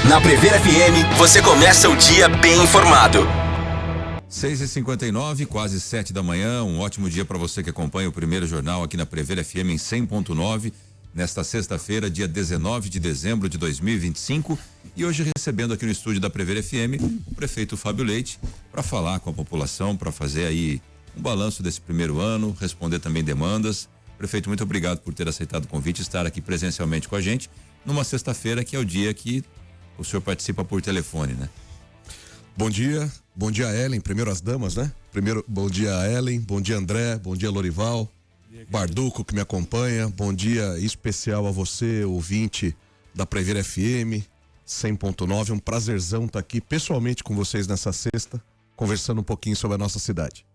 Na Prever FM, você começa o dia bem informado. 6h59, quase 7 da manhã. Um ótimo dia para você que acompanha o primeiro jornal aqui na Prever FM em 100.9. Nesta sexta-feira, dia 19 de dezembro de 2025. E hoje recebendo aqui no estúdio da Prever FM o prefeito Fábio Leite para falar com a população, para fazer aí um balanço desse primeiro ano, responder também demandas. Prefeito, muito obrigado por ter aceitado o convite e estar aqui presencialmente com a gente numa sexta-feira que é o dia que o senhor participa por telefone, né? Bom dia Ellen, primeiro as damas, né? Primeiro, bom dia Ellen, bom dia André, bom dia Lorival, Barduco que me acompanha, bom dia especial a você, ouvinte da Prever FM 100.9, é um prazerzão estar aqui pessoalmente com vocês nessa sexta, conversando um pouquinho sobre a nossa cidade.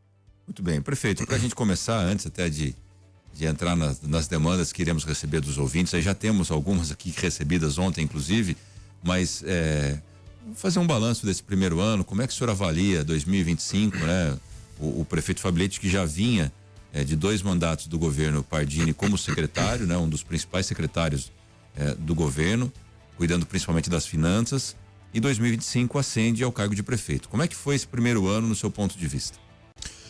Muito bem, prefeito, para a gente começar, antes até de entrar nas demandas que iremos receber dos ouvintes, aí já temos algumas aqui recebidas ontem, inclusive, mas vamos fazer um balanço desse primeiro ano, como é que o senhor avalia 2025, né? O prefeito Fábio Leite, que já vinha de 2 mandatos do governo Pardini como secretário, né? Um dos principais secretários do governo, cuidando principalmente das finanças, e 2025 ascende ao cargo de prefeito. Como é que foi esse primeiro ano no seu ponto de vista?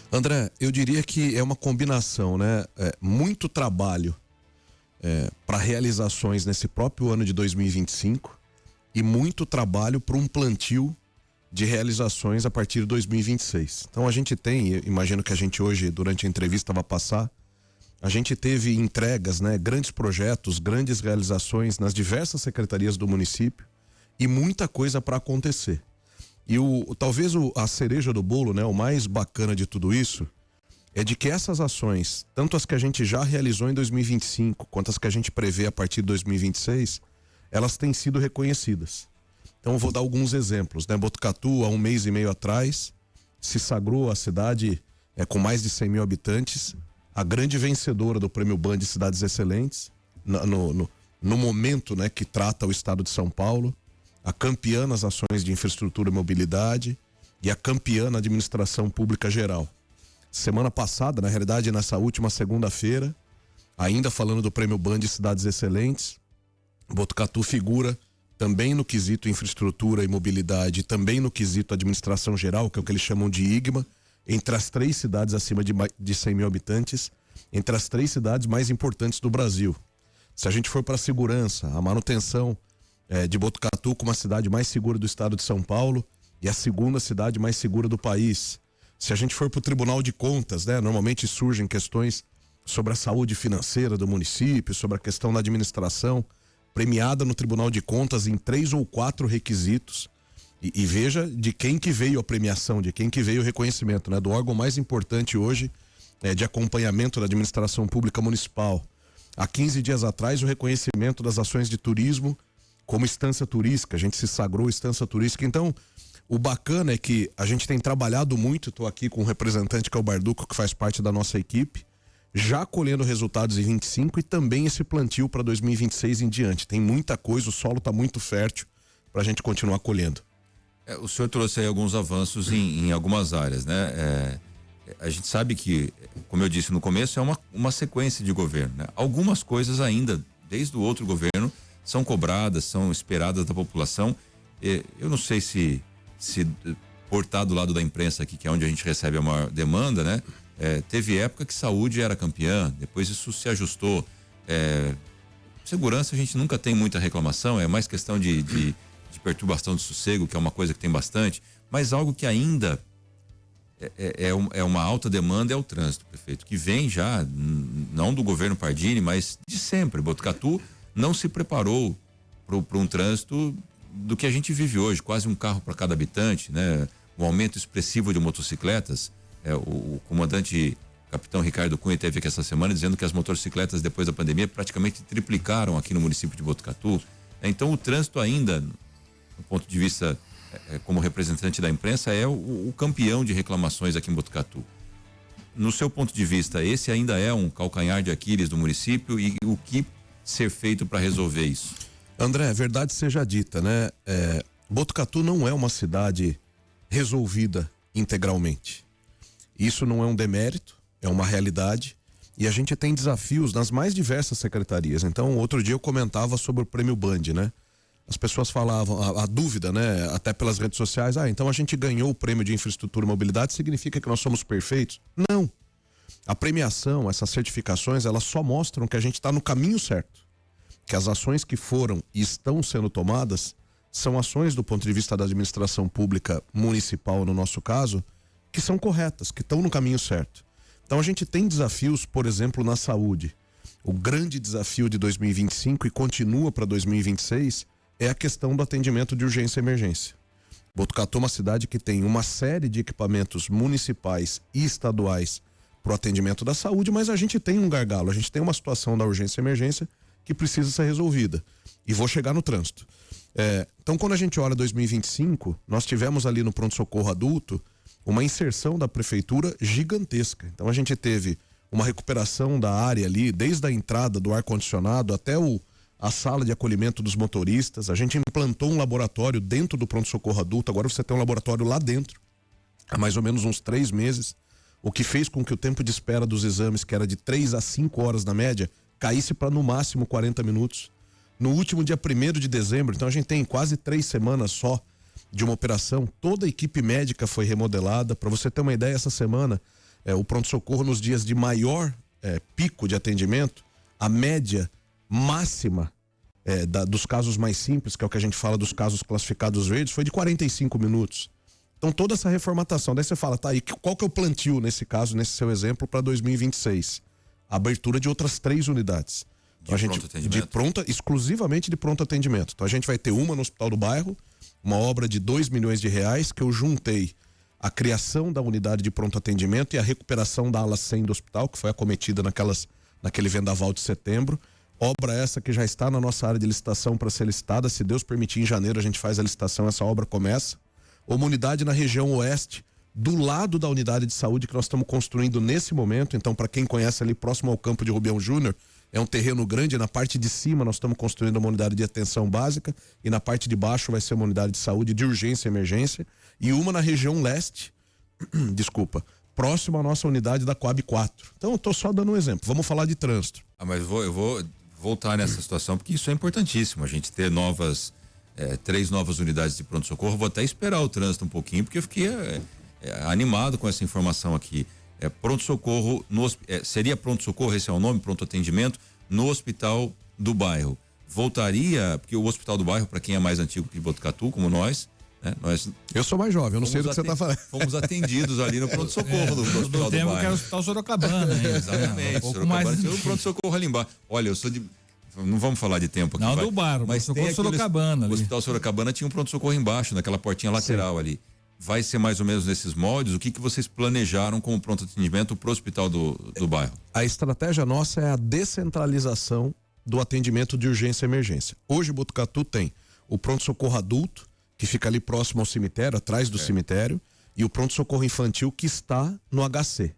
André, eu diria que é uma combinação, né? Muito trabalho para realizações nesse próprio ano de 2025 e muito trabalho para um plantio de realizações a partir de 2026. Então a gente tem, imagino que a gente hoje, durante a entrevista vai passar, a gente teve entregas, né? Grandes projetos, grandes realizações nas diversas secretarias do município e muita coisa para acontecer. E talvez a cereja do bolo, né, o mais bacana de tudo isso, é de que essas ações, tanto as que a gente já realizou em 2025, quanto as que a gente prevê a partir de 2026, elas têm sido reconhecidas. Então eu vou dar alguns exemplos, né? Botucatu, há 1 mês e meio atrás, se sagrou a cidade com mais de 100 mil habitantes, a grande vencedora do Prêmio Band de Cidades Excelentes, no momento, né, que trata o estado de São Paulo, a campeã nas ações de infraestrutura e mobilidade e a campeã na administração pública geral. Semana passada, na realidade, nessa última segunda-feira, ainda falando do Prêmio Band de Cidades Excelentes, Botucatu figura também no quesito infraestrutura e mobilidade, também no quesito administração geral, que é o que eles chamam de IGMA, entre as 3 cidades acima de 100 mil habitantes, entre as 3 cidades mais importantes do Brasil. Se a gente for para a segurança, a manutenção de Botucatu como a cidade mais segura do estado de São Paulo e a segunda cidade mais segura do país. Se a gente for para o Tribunal de Contas, né, normalmente surgem questões sobre a saúde financeira do município, sobre a questão da administração, premiada no Tribunal de Contas em 3 ou 4 requisitos. E veja de quem que veio a premiação, de quem que veio o reconhecimento, né, do órgão mais importante hoje de acompanhamento da administração pública municipal. Há 15 dias atrás, o reconhecimento das ações de turismo como estância turística, a gente se sagrou estância turística. Então, o bacana é que a gente tem trabalhado muito, estou aqui com um representante que é o Barduco, que faz parte da nossa equipe, já colhendo resultados em 25 e também esse plantio para 2026 em diante. Tem muita coisa, o solo está muito fértil para a gente continuar colhendo. O senhor trouxe aí alguns avanços em algumas áreas, né? A gente sabe que, como eu disse no começo, é uma sequência de governo, né? Algumas coisas ainda, desde o outro governo, são cobradas, são esperadas da população. Eu não sei se por estar do lado da imprensa aqui, que é onde a gente recebe a maior demanda, né? Teve época que saúde era campeã, depois isso se ajustou. Segurança a gente nunca tem muita reclamação, é mais questão de perturbação de sossego, que é uma coisa que tem bastante, mas algo que ainda é uma alta demanda é o trânsito, prefeito, que vem já, não do governo Pardini, mas de sempre. Botucatu não se preparou para um trânsito do que a gente vive hoje, quase um carro para cada habitante, né? Um aumento expressivo de motocicletas. O comandante capitão Ricardo Cunha teve aqui essa semana dizendo que as motocicletas depois da pandemia praticamente triplicaram aqui no município de Botucatu. Então o trânsito ainda, do ponto de vista como representante da imprensa, é o campeão de reclamações aqui em Botucatu. No seu ponto de vista, esse ainda é um calcanhar de Aquiles do município e o que ser feito para resolver isso? André, verdade seja dita, né? Botucatu não é uma cidade resolvida integralmente. Isso não é um demérito, é uma realidade. E a gente tem desafios nas mais diversas secretarias. Então, outro dia eu comentava sobre o Prêmio Band, né? as pessoas falavam, a dúvida, né, até pelas redes sociais, então a gente ganhou o prêmio de infraestrutura e mobilidade, significa que nós somos perfeitos? Não. A premiação, essas certificações, elas só mostram que a gente está no caminho certo. Que as ações que foram e estão sendo tomadas são ações do ponto de vista da administração pública municipal, no nosso caso, que são corretas, que estão no caminho certo. Então a gente tem desafios, por exemplo, na saúde. O grande desafio de 2025 e continua para 2026 é a questão do atendimento de urgência e emergência. Botucatu é uma cidade que tem uma série de equipamentos municipais e estaduais para o atendimento da saúde, mas a gente tem um gargalo, a gente tem uma situação da urgência e emergência que precisa ser resolvida. E vou chegar no trânsito. Então, quando a gente olha 2025, nós tivemos ali no pronto-socorro adulto uma inserção da prefeitura gigantesca. Então, a gente teve uma recuperação da área ali, desde a entrada do ar-condicionado até a sala de acolhimento dos motoristas. A gente implantou um laboratório dentro do pronto-socorro adulto. Agora você tem um laboratório lá dentro, há mais ou menos uns 3 meses, o que fez com que o tempo de espera dos exames, que era de 3 a 5 horas na média, caísse para no máximo 40 minutos. No último dia 1º de dezembro, então a gente tem quase 3 semanas só de uma operação, toda a equipe médica foi remodelada. Para você ter uma ideia, essa semana, o pronto-socorro nos dias de maior pico de atendimento, a média máxima dos casos mais simples, que é o que a gente fala dos casos classificados verdes, foi de 45 minutos. Então toda essa reformatação, daí você fala, tá aí, qual que é o plantio nesse caso, nesse seu exemplo, para 2026? A abertura de outras 3 unidades. Então, exclusivamente de pronto atendimento. Então a gente vai ter uma no Hospital do Bairro, uma obra de R$2 milhões, que eu juntei a criação da unidade de pronto atendimento e a recuperação da ala 100 do hospital, que foi acometida naquele vendaval de setembro. Obra essa que já está na nossa área de licitação para ser licitada. Se Deus permitir, em janeiro a gente faz a licitação, essa obra começa. Uma unidade na região oeste, do lado da unidade de saúde que nós estamos construindo nesse momento. Então, para quem conhece ali próximo ao campo de Rubião Júnior, é um terreno grande. Na parte de cima nós estamos construindo uma unidade de atenção básica e na parte de baixo vai ser uma unidade de saúde de urgência e emergência, e uma na região leste, próximo à nossa unidade da Coab 4. Então eu estou só dando um exemplo. Vamos falar de trânsito. Mas eu vou voltar nessa situação, porque isso é importantíssimo, a gente ter 3 novas unidades de pronto-socorro. Vou até esperar o trânsito um pouquinho, porque eu fiquei animado com essa informação aqui. Pronto-socorro, seria pronto-socorro, esse é o nome, pronto-atendimento, no Hospital do Bairro. Voltaria, porque o Hospital do Bairro, para quem é mais antigo que Botucatu, como nós, né? Eu sou mais jovem, eu não sei do que você está falando. Fomos atendidos ali no pronto-socorro do Hospital do tempo Bairro. que era o Hospital Sorocabana, né? Exatamente, Sorocabana tinha um pronto-socorro ali embaixo. Olha, eu sou de... Não vamos falar de tempo aqui. Não, do bairro, mas tem Sorocabana. O Hospital Sorocabana tinha um pronto-socorro embaixo, naquela portinha lateral ali. Vai ser mais ou menos nesses moldes? O que vocês planejaram como pronto atendimento para o Hospital do Bairro? A estratégia nossa é a descentralização do atendimento de urgência e emergência. Hoje Botucatu tem o pronto-socorro adulto, que fica ali próximo ao cemitério, atrás do cemitério, e o pronto-socorro infantil, que está no HC.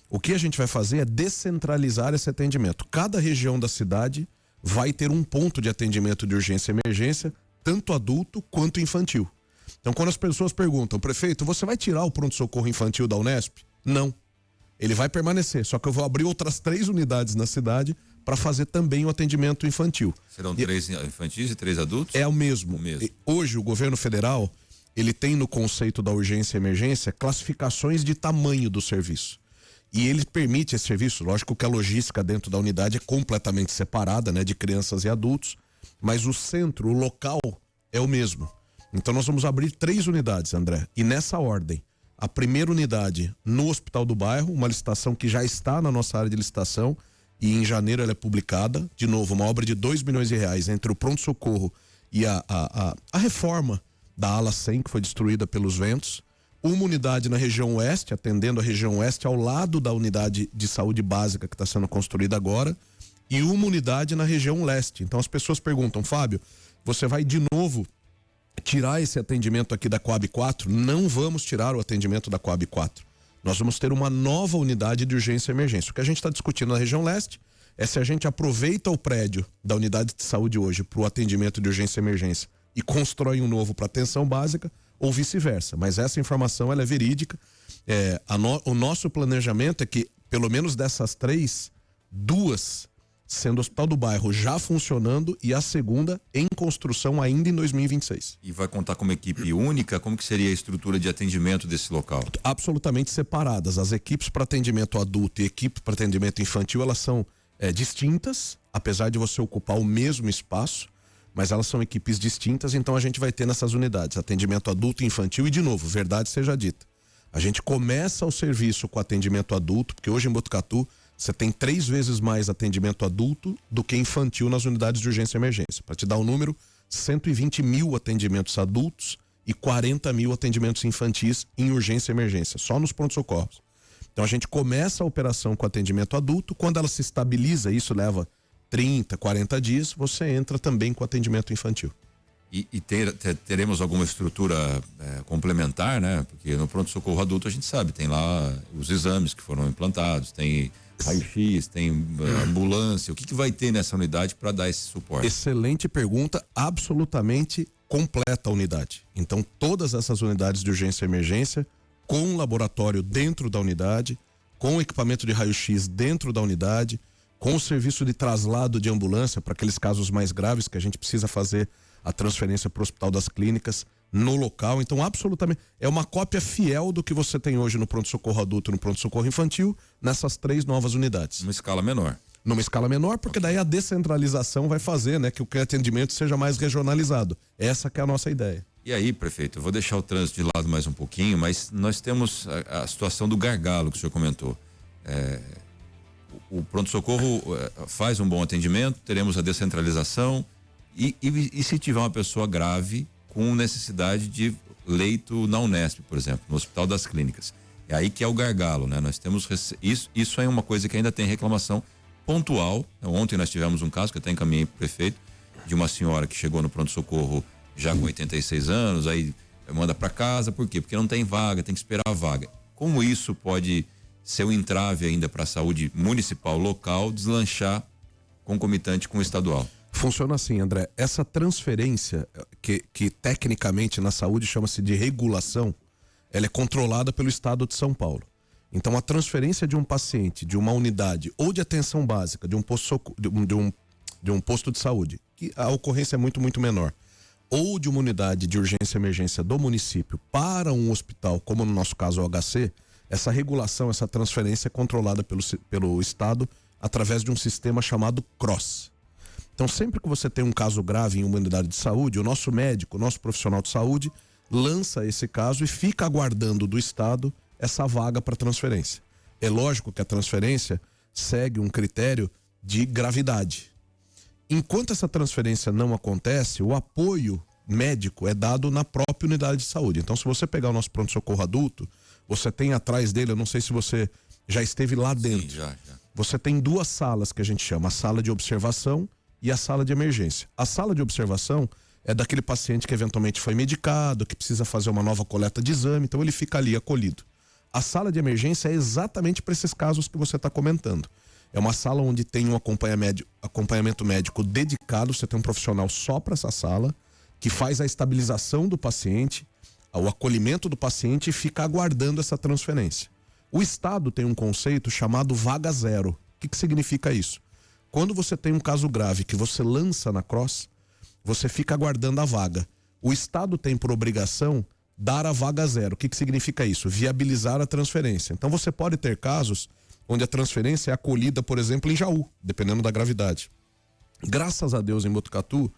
O que a gente vai fazer é descentralizar esse atendimento. Cada região da cidade vai ter um ponto de atendimento de urgência e emergência, tanto adulto quanto infantil. Então, quando as pessoas perguntam, prefeito, você vai tirar o pronto-socorro infantil da Unesp? Não. Ele vai permanecer, só que eu vou abrir outras 3 unidades na cidade para fazer também o atendimento infantil. Serão 3 infantis e 3 adultos? É o mesmo. Hoje, o governo federal, ele tem no conceito da urgência e emergência classificações de tamanho do serviço. E ele permite esse serviço, lógico que a logística dentro da unidade é completamente separada, né, de crianças e adultos, mas o centro, o local é o mesmo. Então nós vamos abrir 3 unidades, André, e nessa ordem. A primeira unidade no Hospital do Bairro, uma licitação que já está na nossa área de licitação, e em janeiro ela é publicada. De novo, uma obra de R$2 milhões entre o pronto-socorro e a reforma da ala 100, que foi destruída pelos ventos. Uma unidade na região oeste, atendendo a região oeste, ao lado da unidade de saúde básica que está sendo construída agora, e uma unidade na região leste. Então as pessoas perguntam, Fábio, você vai de novo tirar esse atendimento aqui da Coab 4? Não vamos tirar o atendimento da Coab 4. Nós vamos ter uma nova unidade de urgência e emergência. O que a gente está discutindo na região leste é se a gente aproveita o prédio da unidade de saúde hoje para o atendimento de urgência e emergência e constrói um novo para atenção básica, ou vice-versa. Mas essa informação ela é verídica. O nosso planejamento é que, pelo menos dessas 3, 2 sendo o Hospital do Bairro já funcionando e a segunda em construção ainda em 2026. E vai contar com uma equipe única? Como que seria a estrutura de atendimento desse local? Absolutamente separadas. As equipes para atendimento adulto e equipe para atendimento infantil, elas são distintas, apesar de você ocupar o mesmo espaço, mas elas são equipes distintas, então a gente vai ter nessas unidades atendimento adulto e infantil e, de novo, verdade seja dita, a gente começa o serviço com atendimento adulto, porque hoje em Botucatu você tem 3 vezes mais atendimento adulto do que infantil nas unidades de urgência e emergência. Para te dar um número, 120 mil atendimentos adultos e 40 mil atendimentos infantis em urgência e emergência, só nos pronto-socorros. Então a gente começa a operação com atendimento adulto, quando ela se estabiliza, isso leva 30, 40 dias, você entra também com atendimento infantil. E teremos alguma estrutura complementar, né? Porque no pronto-socorro adulto a gente sabe, tem lá os exames que foram implantados, tem raio-x, tem ambulância. O que vai ter nessa unidade para dar esse suporte? Excelente pergunta, absolutamente completa a unidade. Então todas essas unidades de urgência e emergência, com laboratório dentro da unidade, com equipamento de raio-x dentro da unidade, com o serviço de traslado de ambulância para aqueles casos mais graves que a gente precisa fazer a transferência para o Hospital das Clínicas no local. Então, absolutamente, é uma cópia fiel do que você tem hoje no pronto-socorro adulto e no pronto-socorro infantil, nessas 3 novas unidades. Numa escala menor. Numa escala menor, porque daí a descentralização vai fazer, né, que o atendimento seja mais regionalizado. Essa que é a nossa ideia. E aí, prefeito, eu vou deixar o trânsito de lado mais um pouquinho, mas nós temos a situação do gargalo que o senhor comentou. O pronto-socorro faz um bom atendimento, teremos a descentralização e se tiver uma pessoa grave com necessidade de leito na Unesp, por exemplo, no Hospital das Clínicas. É aí que é o gargalo, né? Nós temos isso é uma coisa que ainda tem reclamação pontual. Ontem nós tivemos um caso que eu até encaminhei para o prefeito, de uma senhora que chegou no pronto-socorro já com 86 anos, aí manda para casa, por quê? Porque não tem vaga, tem que esperar a vaga. Como isso pode ser um entrave ainda para a saúde municipal local deslanchar concomitante com o estadual? Funciona assim, André. Essa transferência, que tecnicamente na saúde chama-se de regulação, ela é controlada pelo Estado de São Paulo. Então, a transferência de um paciente de uma unidade ou de atenção básica, de um posto de saúde, que a ocorrência é muito, muito menor, ou de uma unidade de urgência e emergência do município para um hospital, como no nosso caso o HC, essa regulação, essa transferência é controlada pelo Estado através de um sistema chamado CROSS. Então, sempre que você tem um caso grave em uma unidade de saúde, o nosso médico, o nosso profissional de saúde, lança esse caso e fica aguardando do Estado essa vaga para transferência. É lógico que a transferência segue um critério de gravidade. Enquanto essa transferência não acontece, o apoio médico é dado na própria unidade de saúde. Então, se você pegar o nosso pronto-socorro adulto, você tem atrás dele, eu não sei se você já esteve lá dentro. Sim, já. Você tem 2 salas que a gente chama, a sala de observação e a sala de emergência. A sala de observação é daquele paciente que eventualmente foi medicado, que precisa fazer uma nova coleta de exame, então ele fica ali acolhido. A sala de emergência é exatamente para esses casos que você está comentando. É uma sala onde tem um acompanhamento médico dedicado, você tem um profissional só para essa sala, que faz a estabilização do paciente, o acolhimento do paciente e fica aguardando essa transferência. O Estado tem um conceito chamado vaga zero. O que significa isso? Quando você tem um caso grave que você lança na CROSS, você fica aguardando a vaga. O Estado tem por obrigação dar a vaga zero. O que significa isso? Viabilizar a transferência. Então você pode ter casos onde a transferência é acolhida, por exemplo, em Jaú, dependendo da gravidade. Graças a Deus, em Botucatu,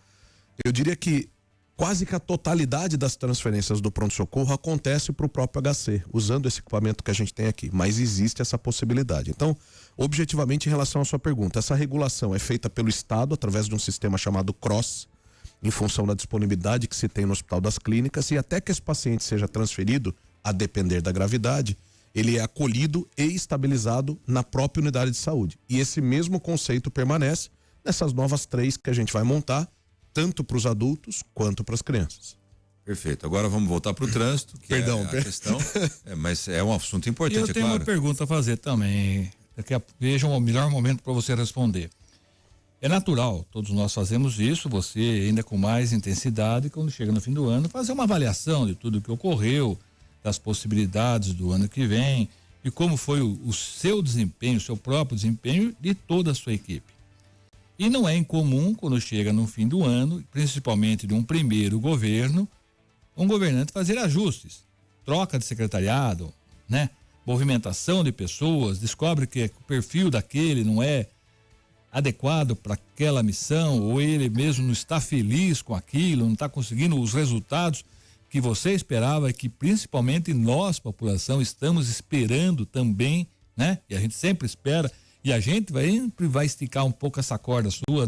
eu diria que quase que a totalidade das transferências do pronto-socorro acontece para o próprio HC, usando esse equipamento que a gente tem aqui. Mas existe essa possibilidade. Então, objetivamente, em relação à sua pergunta, essa regulação é feita pelo Estado através de um sistema chamado CROSS, em função da disponibilidade que se tem no Hospital das Clínicas, e até que esse paciente seja transferido, a depender da gravidade, ele é acolhido e estabilizado na própria unidade de saúde. E esse mesmo conceito permanece nessas novas 3 que a gente vai montar, tanto para os adultos quanto para as crianças. Perfeito. Agora vamos voltar para o trânsito, que é a questão, mas é um assunto importante, eu tenho uma pergunta a fazer também. Veja o melhor momento para você responder. É natural, todos nós fazemos isso, você ainda com mais intensidade, quando chega no fim do ano, fazer uma avaliação de tudo que ocorreu, das possibilidades do ano que vem e como foi o seu desempenho, o seu próprio desempenho de toda a sua equipe. E não é incomum, quando chega no fim do ano, principalmente de um primeiro governo, um governante fazer ajustes, troca de secretariado, né? Movimentação de pessoas, descobre que o perfil daquele não é adequado para aquela missão, ou ele mesmo não está feliz com aquilo, não está conseguindo os resultados que você esperava e que principalmente nós, população, estamos esperando também, né? E a gente sempre espera, e a gente sempre vai esticar um pouco essa corda sua,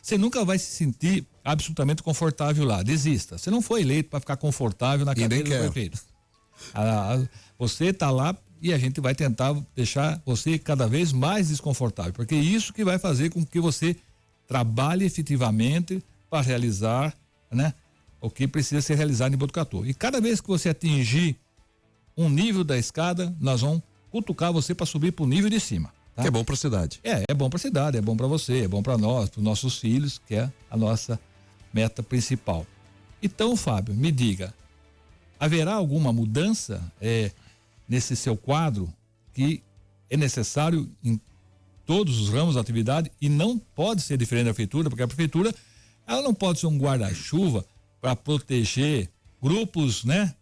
você nunca vai se sentir absolutamente confortável lá, desista, você não foi eleito para ficar confortável na cadeira do prefeito. Você está lá e a gente vai tentar deixar você cada vez mais desconfortável, porque é isso que vai fazer com que você trabalhe efetivamente para realizar, né, o que precisa ser realizado em Botucatu. E cada vez que você atingir um nível da escada, nós vamos cutucar você para subir para o nível de cima. Tá? Que é bom para a cidade. É bom para a cidade, é bom para você, é bom para nós, para os nossos filhos, que é a nossa meta principal. Então, Fábio, me diga, haverá alguma mudança nesse seu quadro que é necessário em todos os ramos da atividade e não pode ser diferente da prefeitura, porque a prefeitura ela não pode ser um guarda-chuva para proteger grupos, né,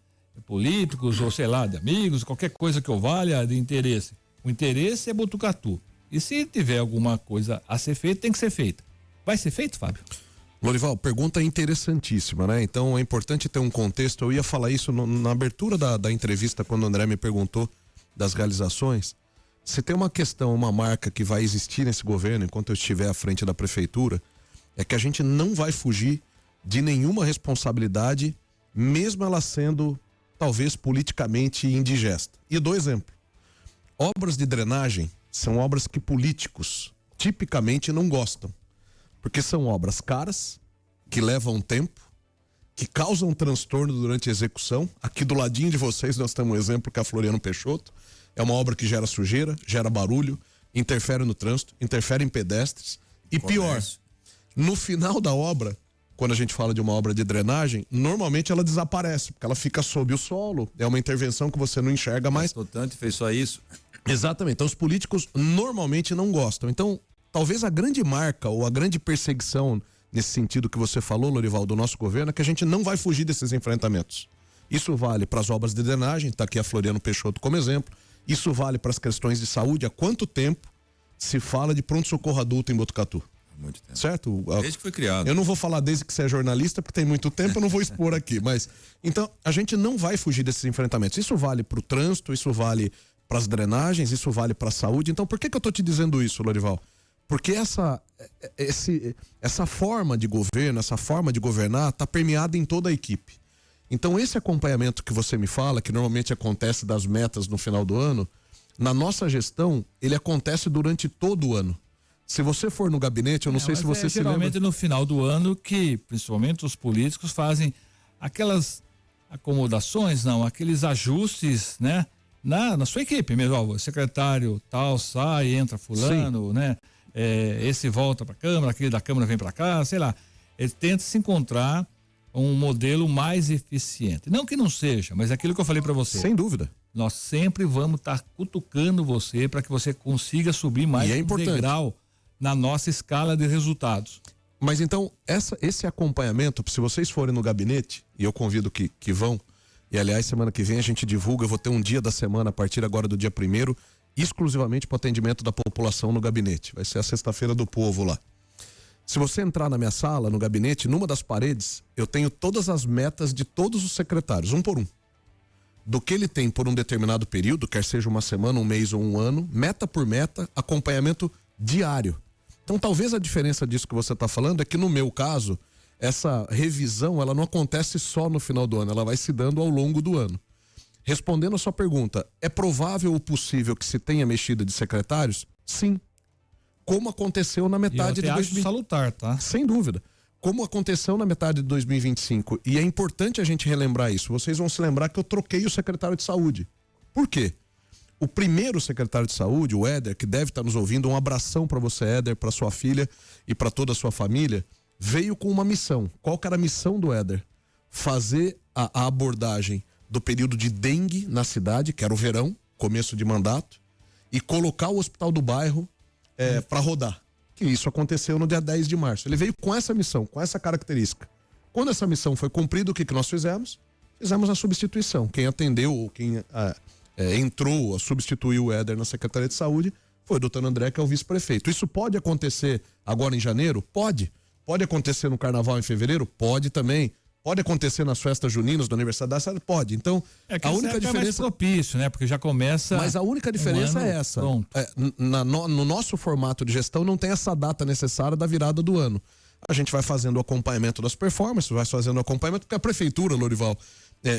políticos ou sei lá, de amigos, qualquer coisa que eu valha de interesse. O interesse é Botucatu. E se tiver alguma coisa a ser feita, tem que ser feita. Vai ser feito, Fábio? Lorival, pergunta interessantíssima, né? Então é importante ter um contexto. Eu ia falar isso na abertura da entrevista, quando o André me perguntou das realizações. Se tem uma questão, uma marca que vai existir nesse governo, enquanto eu estiver à frente da prefeitura, é que a gente não vai fugir de nenhuma responsabilidade, mesmo ela sendo, talvez, politicamente indigesta. E dou exemplo. Obras de drenagem são obras que políticos tipicamente não gostam. Porque são obras caras, que levam tempo, que causam transtorno durante a execução. Aqui do ladinho de vocês nós temos um exemplo que é a Floriano Peixoto. É uma obra que gera sujeira, gera barulho, interfere no trânsito, interfere em pedestres. E pior, no final da obra, quando a gente fala de uma obra de drenagem, normalmente ela desaparece, porque ela fica sob o solo. É uma intervenção que você não enxerga mais. Gastou tanto e fez só isso. Exatamente. Então os políticos normalmente não gostam. Então, talvez a grande marca ou a grande perseguição nesse sentido que você falou, Lorival, do nosso governo, é que a gente não vai fugir desses enfrentamentos. Isso vale para as obras de drenagem, está aqui a Floriano Peixoto como exemplo. Isso vale para as questões de saúde. Há quanto tempo se fala de pronto-socorro adulto em Botucatu? Muito tempo. Certo? Desde que foi criado. Eu não vou falar desde que você é jornalista, porque tem muito tempo, eu não vou expor aqui. Mas, então, a gente não vai fugir desses enfrentamentos. Isso vale para o trânsito, isso vale para as drenagens, isso vale para a saúde. Então, por que eu estou te dizendo isso, Lorival? Porque essa forma de governo, essa forma de governar está permeada em toda a equipe. Então esse acompanhamento que você me fala, que normalmente acontece das metas no final do ano, na nossa gestão, ele acontece durante todo o ano. Se você for no gabinete, eu não sei se você se lembra. Geralmente no final do ano que, principalmente os políticos, fazem aquelas acomodações, aqueles ajustes, né? Na sua equipe mesmo, ó, o secretário tal sai, entra fulano, sim, né? Esse volta para a Câmara, aquele da Câmara vem para cá, sei lá. Ele tenta se encontrar um modelo mais eficiente. Não que não seja, mas é aquilo que eu falei para você. Sem dúvida. Nós sempre vamos estar cutucando você para que você consiga subir mais um degrau na nossa escala de resultados. Mas então, esse acompanhamento, se vocês forem no gabinete, e eu convido que vão, e aliás, semana que vem a gente divulga, eu vou ter um dia da semana, a partir agora do dia 1º, exclusivamente para o atendimento da população no gabinete. Vai ser a sexta-feira do povo lá. Se você entrar na minha sala, no gabinete, numa das paredes, eu tenho todas as metas de todos os secretários, um por um. Do que ele tem por um determinado período, quer seja uma semana, um mês ou um ano, meta por meta, acompanhamento diário. Então talvez a diferença disso que você está falando é que no meu caso, essa revisão ela não acontece só no final do ano, ela vai se dando ao longo do ano. Respondendo a sua pergunta, é provável ou possível que se tenha mexida de secretários? Sim. Como aconteceu na metade de 2025. Salutar, tá? Sem dúvida. Como aconteceu na metade de 2025. E é importante a gente relembrar isso. Vocês vão se lembrar que eu troquei o secretário de saúde. Por quê? O primeiro secretário de saúde, o Éder, que deve estar nos ouvindo, um abração para você, Éder, para sua filha e para toda a sua família, veio com uma missão. Qual que era a missão do Éder? Fazer a abordagem do período de dengue na cidade, que era o verão, começo de mandato, e colocar o hospital do bairro para rodar. que isso aconteceu no dia 10 de março. Ele veio com essa missão, com essa característica. Quando essa missão foi cumprida, o que nós fizemos? Fizemos a substituição. Quem atendeu ou quem entrou a substituir o Éder na Secretaria de Saúde foi o doutor André, que é o vice-prefeito. Isso pode acontecer agora em janeiro? Pode. Pode acontecer no carnaval em fevereiro? Pode também. Pode acontecer nas festas juninas do aniversário da cidade? Pode. Então, a única diferença é mais propício, né? Porque já começa. Mas a única diferença é essa. No nosso formato de gestão não tem essa data necessária da virada do ano. A gente vai fazendo o acompanhamento das performances, vai fazendo o acompanhamento, porque a prefeitura, Lorival,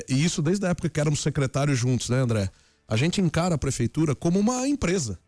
e isso desde a época que éramos secretários juntos, né, André? A gente encara a prefeitura como uma empresa.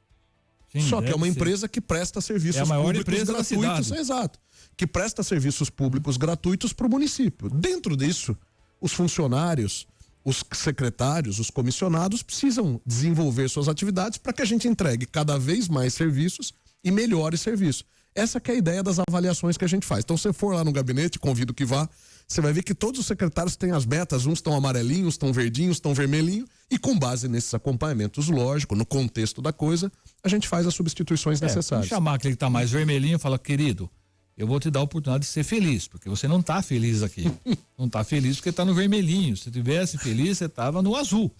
Sim, só que é uma empresa que presta serviços públicos gratuitos. Exato. Que presta serviços públicos gratuitos para o município. Dentro disso, os funcionários, os secretários, os comissionados precisam desenvolver suas atividades para que a gente entregue cada vez mais serviços e melhores serviços. Essa que é a ideia das avaliações que a gente faz. Então, se você for lá no gabinete, convido que vá, você vai ver que todos os secretários têm as metas, uns estão amarelinhos, estão verdinhos, estão vermelhinhos, e com base nesses acompanhamentos, lógico, no contexto da coisa, a gente faz as substituições necessárias. Chamar aquele que está mais vermelhinho e falar, querido, eu vou te dar a oportunidade de ser feliz, porque você não está feliz aqui. Não está feliz porque está no vermelhinho. Se tivesse feliz, você estava no azul.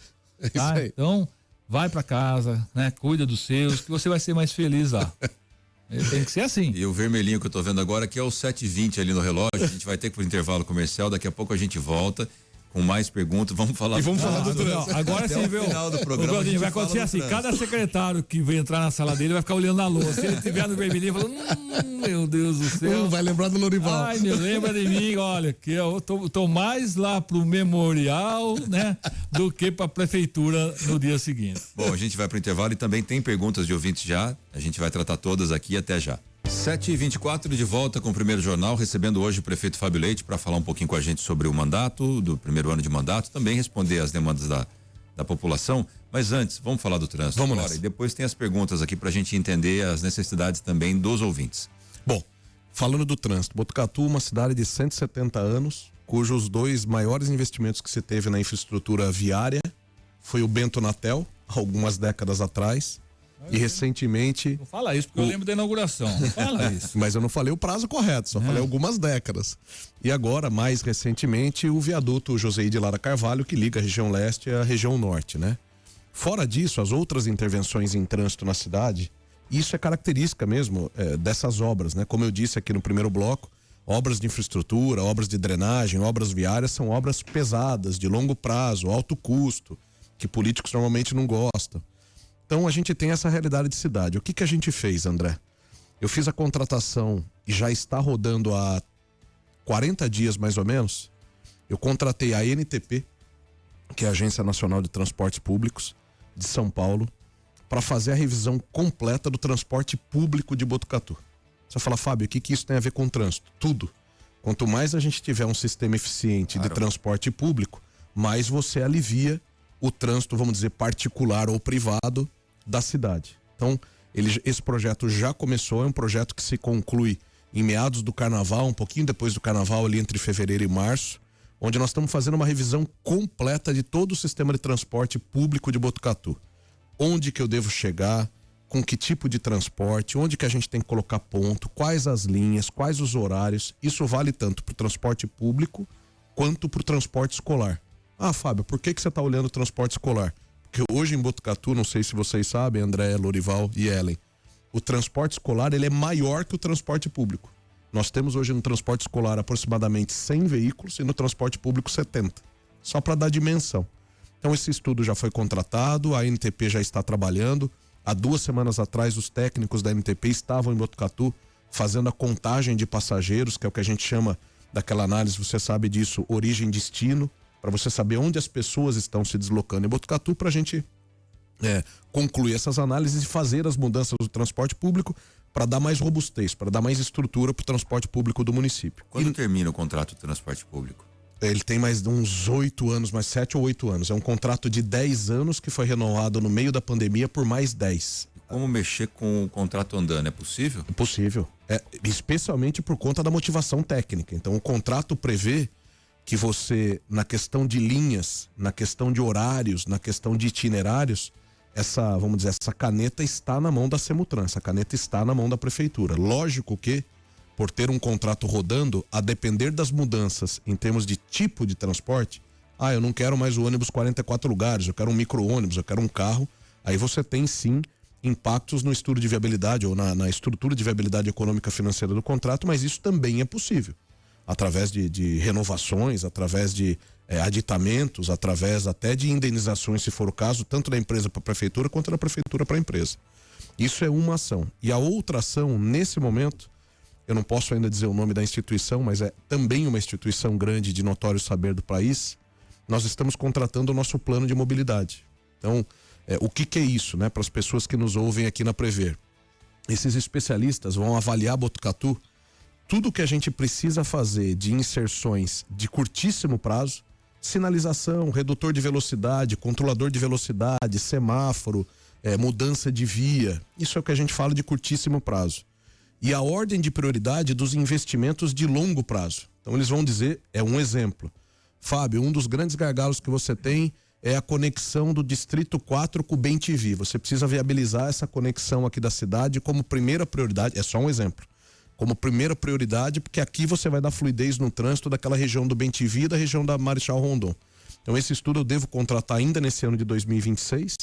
Tá? Então, vai para casa, né? Cuida dos seus, que você vai ser mais feliz lá. Tem que ser assim. E o vermelhinho que eu tô vendo agora, que é o 7h20 ali no relógio, a gente vai ter que ir pro intervalo comercial, daqui a pouco a gente volta com mais perguntas, vamos falar do trânsito. Agora sim, viu? Final do programa, vai acontecer assim, cada secretário que vai entrar na sala dele vai ficar olhando na louça. Se ele tiver no vermelhinho, falando, meu Deus do céu. Vai lembrar do Lorival. Ai, meu, lembra de mim, olha, que eu tô mais lá pro memorial, né, do que pra prefeitura no dia seguinte. Bom, a gente vai pro intervalo e também tem perguntas de ouvintes já, a gente vai tratar todas aqui, até já. 7h24 de volta com o Primeiro Jornal, recebendo hoje o prefeito Fábio Leite para falar um pouquinho com a gente sobre o mandato, do primeiro ano de mandato, também responder as demandas da população. Mas antes, vamos falar do trânsito. Vamos lá. E depois tem as perguntas aqui para a gente entender as necessidades também dos ouvintes. Bom, falando do trânsito, Botucatu, uma cidade de 170 anos, cujos 2 maiores investimentos que se teve na infraestrutura viária foi o Bento Natel, algumas décadas atrás. E recentemente... Não fala isso, porque eu lembro da inauguração. Não fala isso. Mas eu não falei o prazo correto, só falei algumas décadas. E agora, mais recentemente, o viaduto José de Lara Carvalho, que liga a região leste à região norte, né? Fora disso, as outras intervenções em trânsito na cidade, isso é característica mesmo dessas obras, né? Como eu disse aqui no primeiro bloco, obras de infraestrutura, obras de drenagem, obras viárias são obras pesadas, de longo prazo, alto custo, que políticos normalmente não gostam. Então a gente tem essa realidade de cidade. O que a gente fez, André? Eu fiz a contratação e já está rodando há 40 dias mais ou menos. Eu contratei a ANTP, que é a Agência Nacional de Transportes Públicos de São Paulo, para fazer a revisão completa do transporte público de Botucatu. Você fala, Fábio, o que isso tem a ver com o trânsito? Tudo. Quanto mais a gente tiver um sistema eficiente de transporte público, mais você alivia o trânsito, vamos dizer, particular ou privado da cidade. Então, esse projeto já começou, é um projeto que se conclui em meados do carnaval, um pouquinho depois do carnaval, ali entre fevereiro e março, onde nós estamos fazendo uma revisão completa de todo o sistema de transporte público de Botucatu. Onde que eu devo chegar, com que tipo de transporte, onde que a gente tem que colocar ponto, quais as linhas, quais os horários. Isso vale tanto para o transporte público quanto para o transporte escolar. Ah, Fábio, por que você está olhando o transporte escolar? Porque hoje em Botucatu, não sei se vocês sabem, André, Lorival e Ellen, o transporte escolar ele é maior que o transporte público. Nós temos hoje no transporte escolar aproximadamente 100 veículos e no transporte público 70. Só para dar dimensão. Então esse estudo já foi contratado, a ANTP já está trabalhando. Há 2 semanas atrás os técnicos da ANTP estavam em Botucatu fazendo a contagem de passageiros, que é o que a gente chama daquela análise, você sabe disso, origem e destino, para você saber onde as pessoas estão se deslocando em Botucatu, para a gente concluir essas análises e fazer as mudanças do transporte público para dar mais robustez, para dar mais estrutura para o transporte público do município. Quando termina o contrato de transporte público? Ele tem mais uns 8 anos, mais 7 ou 8 anos. É um contrato de 10 anos que foi renovado no meio da pandemia por mais 10. Como mexer com o contrato andando? É possível? É possível. Especialmente por conta da motivação técnica. Então o contrato prevê que você, na questão de linhas, na questão de horários, na questão de itinerários, vamos dizer, essa caneta está na mão da Semutran, essa caneta está na mão da prefeitura. Lógico que, por ter um contrato rodando, a depender das mudanças em termos de tipo de transporte, eu não quero mais o ônibus 44 lugares, eu quero um micro-ônibus, eu quero um carro, aí você tem sim impactos no estudo de viabilidade ou na estrutura de viabilidade econômica financeira do contrato, mas isso também é possível. Através de renovações, através de aditamentos, através até de indenizações, se for o caso, tanto da empresa para a prefeitura quanto da prefeitura para a empresa. Isso é uma ação. E a outra ação, nesse momento, eu não posso ainda dizer o nome da instituição, mas é também uma instituição grande de notório saber do país. Nós estamos contratando o nosso plano de mobilidade. Então, o que é isso, né? Para as pessoas que nos ouvem aqui na Prever. Esses especialistas vão avaliar Botucatu, tudo que a gente precisa fazer de inserções de curtíssimo prazo, sinalização, redutor de velocidade, controlador de velocidade, semáforo, mudança de via. Isso é o que a gente fala de curtíssimo prazo. E a ordem de prioridade dos investimentos de longo prazo. Então eles vão dizer, um exemplo. Fábio, um dos grandes gargalos que você tem é a conexão do Distrito 4 com o Bem-TV. Você precisa viabilizar essa conexão aqui da cidade como primeira prioridade. É só um exemplo. Como primeira prioridade, porque aqui você vai dar fluidez no trânsito daquela região do Bem-TV e da região da Marechal Rondon. Então esse estudo eu devo contratar ainda nesse ano de 2026,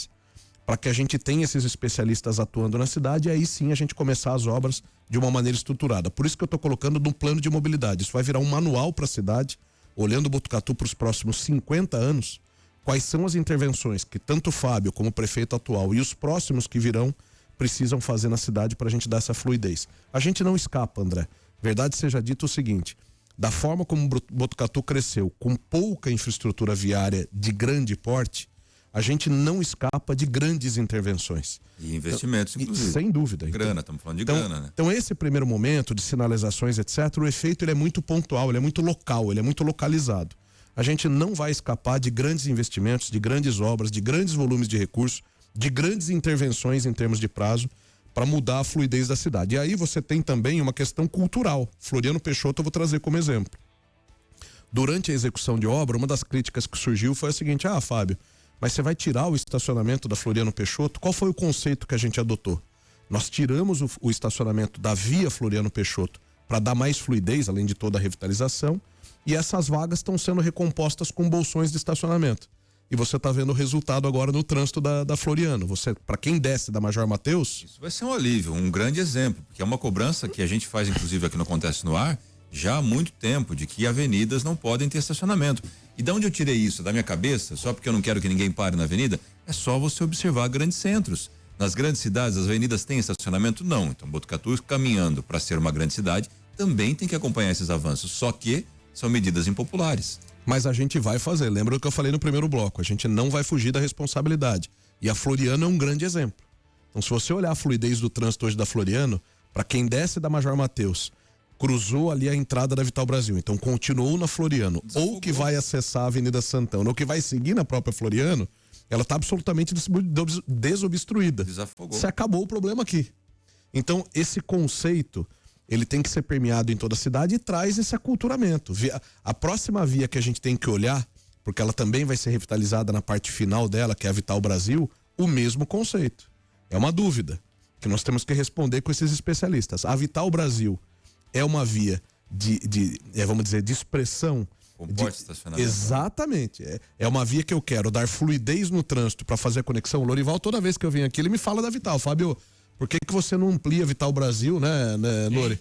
para que a gente tenha esses especialistas atuando na cidade e aí sim a gente começar as obras de uma maneira estruturada. Por isso que eu estou colocando no plano de mobilidade. Isso vai virar um manual para a cidade, olhando o Botucatu para os próximos 50 anos, quais são as intervenções que tanto o Fábio como o prefeito atual e os próximos que virão precisam fazer na cidade para a gente dar essa fluidez. A gente não escapa, André. Verdade seja dito o seguinte, da forma como o Botucatu cresceu, com pouca infraestrutura viária de grande porte, a gente não escapa de grandes intervenções. E investimentos, inclusive. Sem dúvida. Grana, estamos falando de grana, né? Então esse primeiro momento de sinalizações, etc., o efeito ele é muito pontual, ele é muito local, ele é muito localizado. A gente não vai escapar de grandes investimentos, de grandes obras, de grandes volumes de recursos, de grandes intervenções em termos de prazo para mudar a fluidez da cidade. E aí você tem também uma questão cultural. Floriano Peixoto eu vou trazer como exemplo. Durante a execução de obra, uma das críticas que surgiu foi a seguinte: Fábio, mas você vai tirar o estacionamento da Floriano Peixoto? Qual foi o conceito que a gente adotou? Nós tiramos o estacionamento da via Floriano Peixoto para dar mais fluidez, além de toda a revitalização, e essas vagas estão sendo recompostas com bolsões de estacionamento. E você está vendo o resultado agora no trânsito da Floriano. Você, para quem desce da Major Mateus... Isso vai ser um alívio, um grande exemplo, porque é uma cobrança que a gente faz, inclusive aqui no Acontece no Ar, já há muito tempo, de que avenidas não podem ter estacionamento. E de onde eu tirei isso? Da minha cabeça, só porque eu não quero que ninguém pare na avenida? É só você observar grandes centros. Nas grandes cidades, as avenidas têm estacionamento? Não. Então, Botucatu, caminhando para ser uma grande cidade, também tem que acompanhar esses avanços, só que são medidas impopulares. Mas a gente vai fazer, lembra o que eu falei no primeiro bloco, a gente não vai fugir da responsabilidade. E a Floriano é um grande exemplo. Então, se você olhar a fluidez do trânsito hoje da Floriano, para quem desce da Major Mateus, cruzou ali a entrada da Vital Brasil, então continuou na Floriano, ou que vai acessar a Avenida Santana, ou que vai seguir na própria Floriano, ela está absolutamente desobstruída. Desafogou. Se acabou o problema aqui. Então, esse conceito, ele tem que ser permeado em toda a cidade e traz esse aculturamento. A próxima via que a gente tem que olhar, porque ela também vai ser revitalizada na parte final dela, que é a Vital Brasil, o mesmo conceito. É uma dúvida que nós temos que responder com esses especialistas. A Vital Brasil é uma via vamos dizer, de expressão. Comporte estacionamento. Exatamente. É uma via que eu quero dar fluidez no trânsito para fazer a conexão. O Lorival, toda vez que eu venho aqui, ele me fala da Vital. Fábio, por que você não amplia a Vital Brasil, né Lori?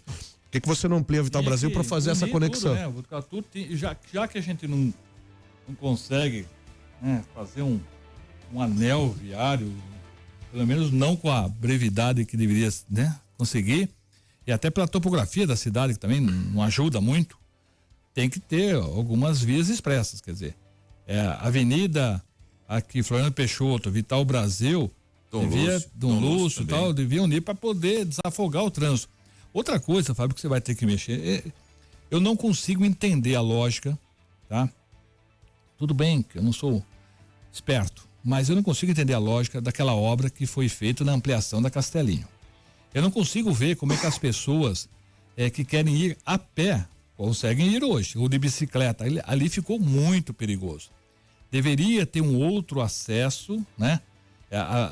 Por que você não amplia a Vital Brasil para fazer essa conexão? Tudo, né? Já que a gente não consegue, né, fazer um anel viário, pelo menos não com a brevidade que deveria, né, conseguir, e até pela topografia da cidade, que também não ajuda muito, tem que ter algumas vias expressas, quer dizer, Avenida aqui, Floriano Peixoto, Vital Brasil, Dom Lúcio e tal, deviam ir para poder desafogar o trânsito. Outra coisa, Fábio, que você vai ter que mexer, eu não consigo entender a lógica, tá? Tudo bem que eu não sou esperto, mas eu não consigo entender a lógica daquela obra que foi feita na ampliação da Castelinho. Eu não consigo ver como é que as pessoas que querem ir a pé conseguem ir hoje, ou de bicicleta. Ali ficou muito perigoso. Deveria ter um outro acesso, né?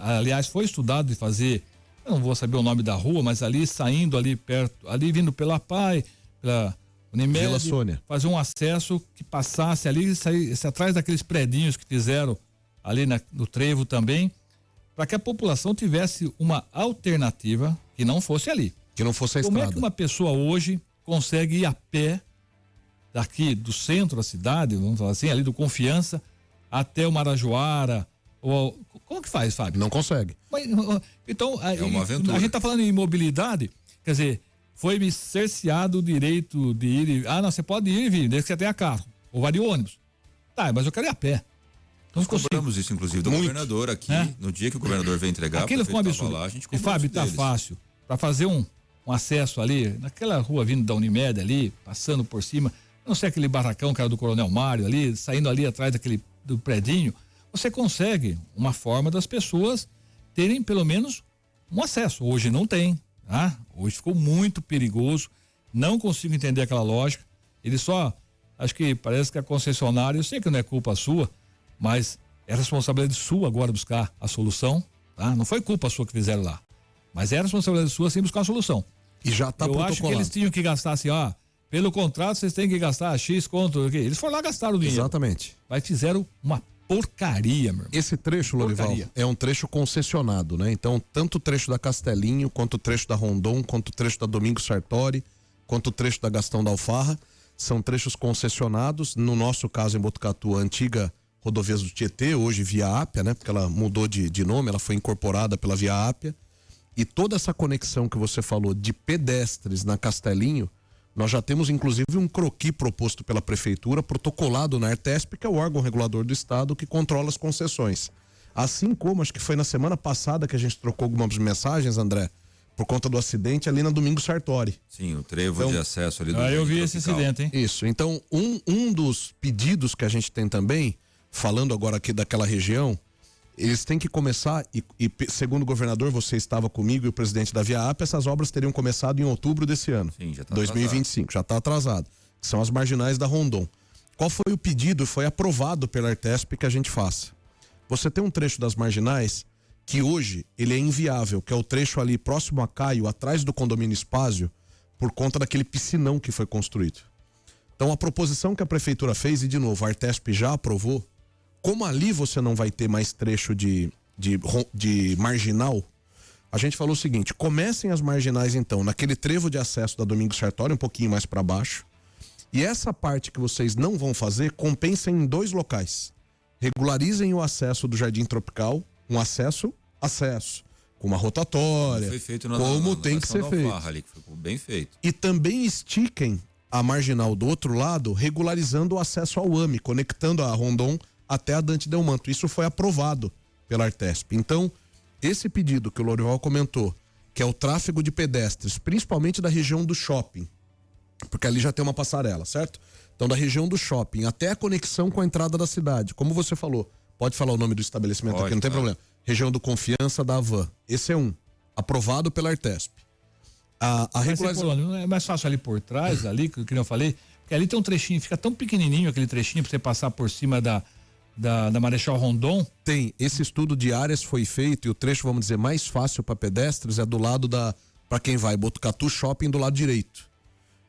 Aliás, foi estudado de fazer, eu não vou saber o nome da rua, mas ali saindo ali perto, ali vindo pela PAI, pela Unimed, Vila Sônia, fazer um acesso que passasse ali, saísse atrás daqueles predinhos que fizeram ali no trevo também, para que a população tivesse uma alternativa que não fosse ali. Que não fosse a Como estrada. é que uma pessoa hoje consegue ir a pé daqui do centro da cidade, vamos falar assim, ali do Confiança, até o Marajoara? Como que faz, Fábio? Não consegue. Então, É uma aventura. a gente está falando em mobilidade, quer dizer, foi-me cerceado o direito de ir. Não, você pode ir e vir, desde que você tenha carro, ou vai de ônibus. Tá, mas eu quero ir a pé. Nós cobramos isso, inclusive, do governador aqui. No dia que o governador veio entregar, aquilo foi um absurdo. lá, a gente e Fábio, tá fácil. Para fazer um acesso ali, naquela rua vindo da Unimed ali, passando por cima, não sei aquele barracão que era do Coronel Mário ali, saindo ali atrás do predinho, você consegue uma forma das pessoas terem pelo menos um acesso. Hoje não tem, tá? Hoje ficou muito perigoso, não consigo entender aquela lógica. Ele só, acho que parece que a concessionária, eu sei que não é culpa sua, mas é responsabilidade sua agora buscar a solução, tá? Não foi culpa sua que fizeram lá, mas é responsabilidade sua sim buscar a solução. E já está protocolado. Eu acho que eles tinham que gastar assim, pelo contrato vocês têm que gastar X conto. Eles foram lá gastar o dinheiro. Exatamente. Mas fizeram uma porcaria, meu irmão. Esse trecho, Lorival, é um trecho concessionado, né? Então, tanto o trecho da Castelinho, quanto o trecho da Rondon, quanto o trecho da Domingos Sartori, quanto o trecho da Gastão da Alfarra, são trechos concessionados. No nosso caso, em Botucatu, a antiga Rodovias do Tietê, hoje Via Ápia, né? Porque ela mudou de nome, ela foi incorporada pela Via Ápia. E toda essa conexão que você falou de pedestres na Castelinho, nós já temos inclusive um croquis proposto pela prefeitura, protocolado na Artesp, que é o órgão regulador do estado que controla as concessões. Assim como, acho que foi na semana passada que a gente trocou algumas mensagens, André, por conta do acidente ali na Domingos Sartori. Sim, o trevo de acesso ali do eu vi esse acidente, hein? Isso, então um dos pedidos que a gente tem também, falando agora aqui daquela região, eles têm que começar, e segundo o governador, você estava comigo e o presidente da Via Ápia, essas obras teriam começado em outubro desse ano. Sim, já tá 2025, atrasado. Já está atrasado. Que são as marginais da Rondon. Qual foi o pedido? Foi aprovado pela Artesp que a gente faça. Você tem um trecho das marginais que hoje ele é inviável, que é o trecho ali próximo a Caio, atrás do condomínio Espásio, por conta daquele piscinão que foi construído. Então a proposição que a prefeitura fez, e de novo, a Artesp já aprovou, como ali você não vai ter mais trecho de marginal, a gente falou o seguinte: comecem as marginais então, naquele trevo de acesso da Domingos Sartori, um pouquinho mais para baixo, e essa parte que vocês não vão fazer, compensem em 2 locais. Regularizem o acesso do Jardim Tropical, um acesso, com uma rotatória, foi feito como tem que ser feito. Ali, que ficou bem feito. E também estiquem a marginal do outro lado, regularizando o acesso ao AME, conectando a Rondon até a Dante Delmanto. Isso foi aprovado pela Artesp. Então, esse pedido que o Lorival comentou, que é o tráfego de pedestres, principalmente da região do shopping, porque ali já tem uma passarela, certo? Então, da região do shopping até a conexão com a entrada da cidade, como você falou, pode falar o nome do estabelecimento aqui, não tem problema. Região do Confiança da Havan. Esse é um, aprovado pela Artesp. A regulação... Não é mais fácil ali por trás, ali, que eu falei, porque ali tem um trechinho, fica tão pequenininho aquele trechinho para você passar por cima da Marechal Rondon. Tem, esse estudo de áreas foi feito e o trecho, vamos dizer, mais fácil para pedestres é do lado para quem vai, Botucatu Shopping, do lado direito.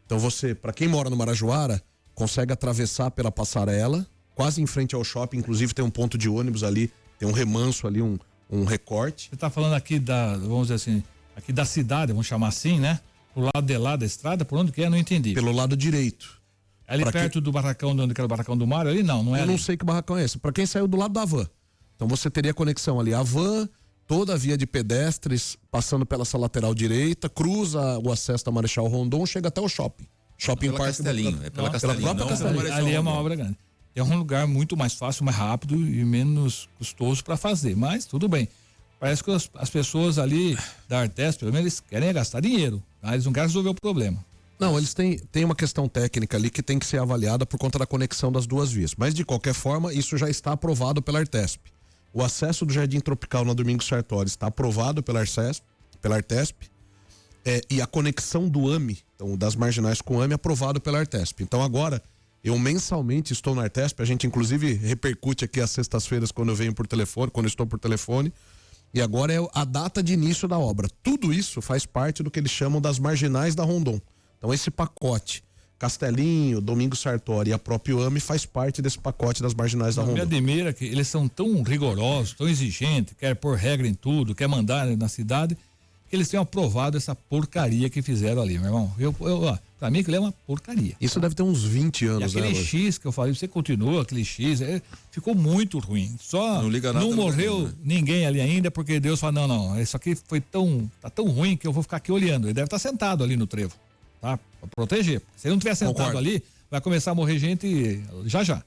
Então você, para quem mora no Marajoara, consegue atravessar pela passarela, quase em frente ao shopping, inclusive tem um ponto de ônibus ali, tem um remanso ali, um recorte. Você tá falando aqui vamos dizer assim, aqui da cidade, vamos chamar assim, né? Pro lado de lá da estrada, por onde que é? Não entendi. Pelo lado direito. Ali perto do barracão, onde era o barracão do Mário, ali não é? Eu não sei que barracão é esse. Para quem saiu do lado da Havan. Então você teria conexão ali. A Havan, toda a via de pedestres, passando pela essa lateral direita, cruza o acesso da Marechal Rondon, chega até o shopping. Shopping Parque Castelinho. É pela Castelinho. Pela própria Castelinho. Ali é uma obra grande. É um lugar muito mais fácil, mais rápido e menos custoso para fazer. Mas tudo bem. Parece que as pessoas ali da Artesp, pelo menos, eles querem gastar dinheiro. Tá? Eles não querem resolver o problema. Não, eles têm uma questão técnica ali que tem que ser avaliada por conta da conexão das duas vias. Mas, de qualquer forma, isso já está aprovado pela Artesp. O acesso do Jardim Tropical na Domingos Sartori está aprovado pela Artesp. E a conexão do AME, então, das marginais com o AME, aprovado pela Artesp. Então, agora, eu mensalmente estou na Artesp. A gente, inclusive, repercute aqui às sextas-feiras quando eu venho por telefone, quando eu estou por telefone. e agora é a data de início da obra. Tudo isso faz parte do que eles chamam das marginais da Rondon. Então esse pacote, Castelinho, Domingos Sartori e a própria AME faz parte desse pacote das marginais da Rondon. Me admira que eles são tão rigorosos, tão exigentes, quer pôr regra em tudo, quer mandar na cidade, que eles tenham aprovado essa porcaria que fizeram ali, meu irmão. Pra mim aquilo é uma porcaria. Isso deve ter uns 20 anos, e aquele né? X que eu falei, você continua, aquele X, ficou muito ruim. Só Não liga nada não morreu nenhum, né? ninguém ali ainda, porque Deus fala, não, isso aqui tá tão ruim que eu vou ficar aqui olhando. Ele deve estar sentado ali no trevo, tá? Pra proteger. Se ele não tiver sentado Concordo. ali, vai começar a morrer gente já.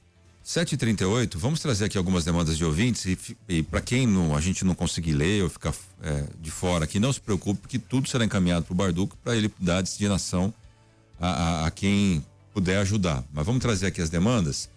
7h38, vamos trazer aqui algumas demandas de ouvintes e para quem a gente não conseguir ler ou ficar de fora aqui, não se preocupe, porque tudo será encaminhado para o Barduco para ele dar destinação a quem puder ajudar. Mas vamos trazer aqui as demandas.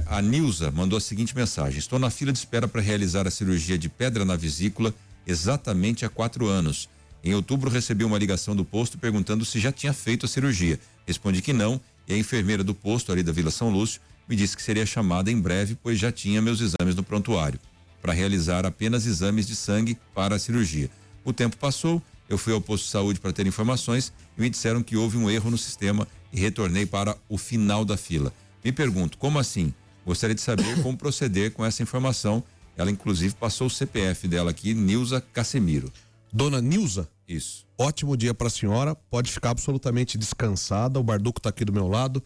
A Nilza mandou a seguinte mensagem: estou na fila de espera para realizar a cirurgia de pedra na vesícula exatamente há 4 anos. Em outubro recebi uma ligação do posto perguntando se já tinha feito a cirurgia. Respondi que não, e a enfermeira do posto ali da Vila São Lúcio me disse que seria chamada em breve, pois já tinha meus exames no prontuário, para realizar apenas exames de sangue para a cirurgia. O tempo passou, eu fui ao posto de saúde para ter informações e me disseram que houve um erro no sistema e retornei para o final da fila. Me pergunto, como assim? Gostaria de saber como proceder com essa informação. Ela inclusive passou o CPF dela aqui, Nilza Casemiro. Dona Nilza, Isso. ótimo dia para a senhora, pode ficar absolutamente descansada, o Barduco está aqui do meu lado.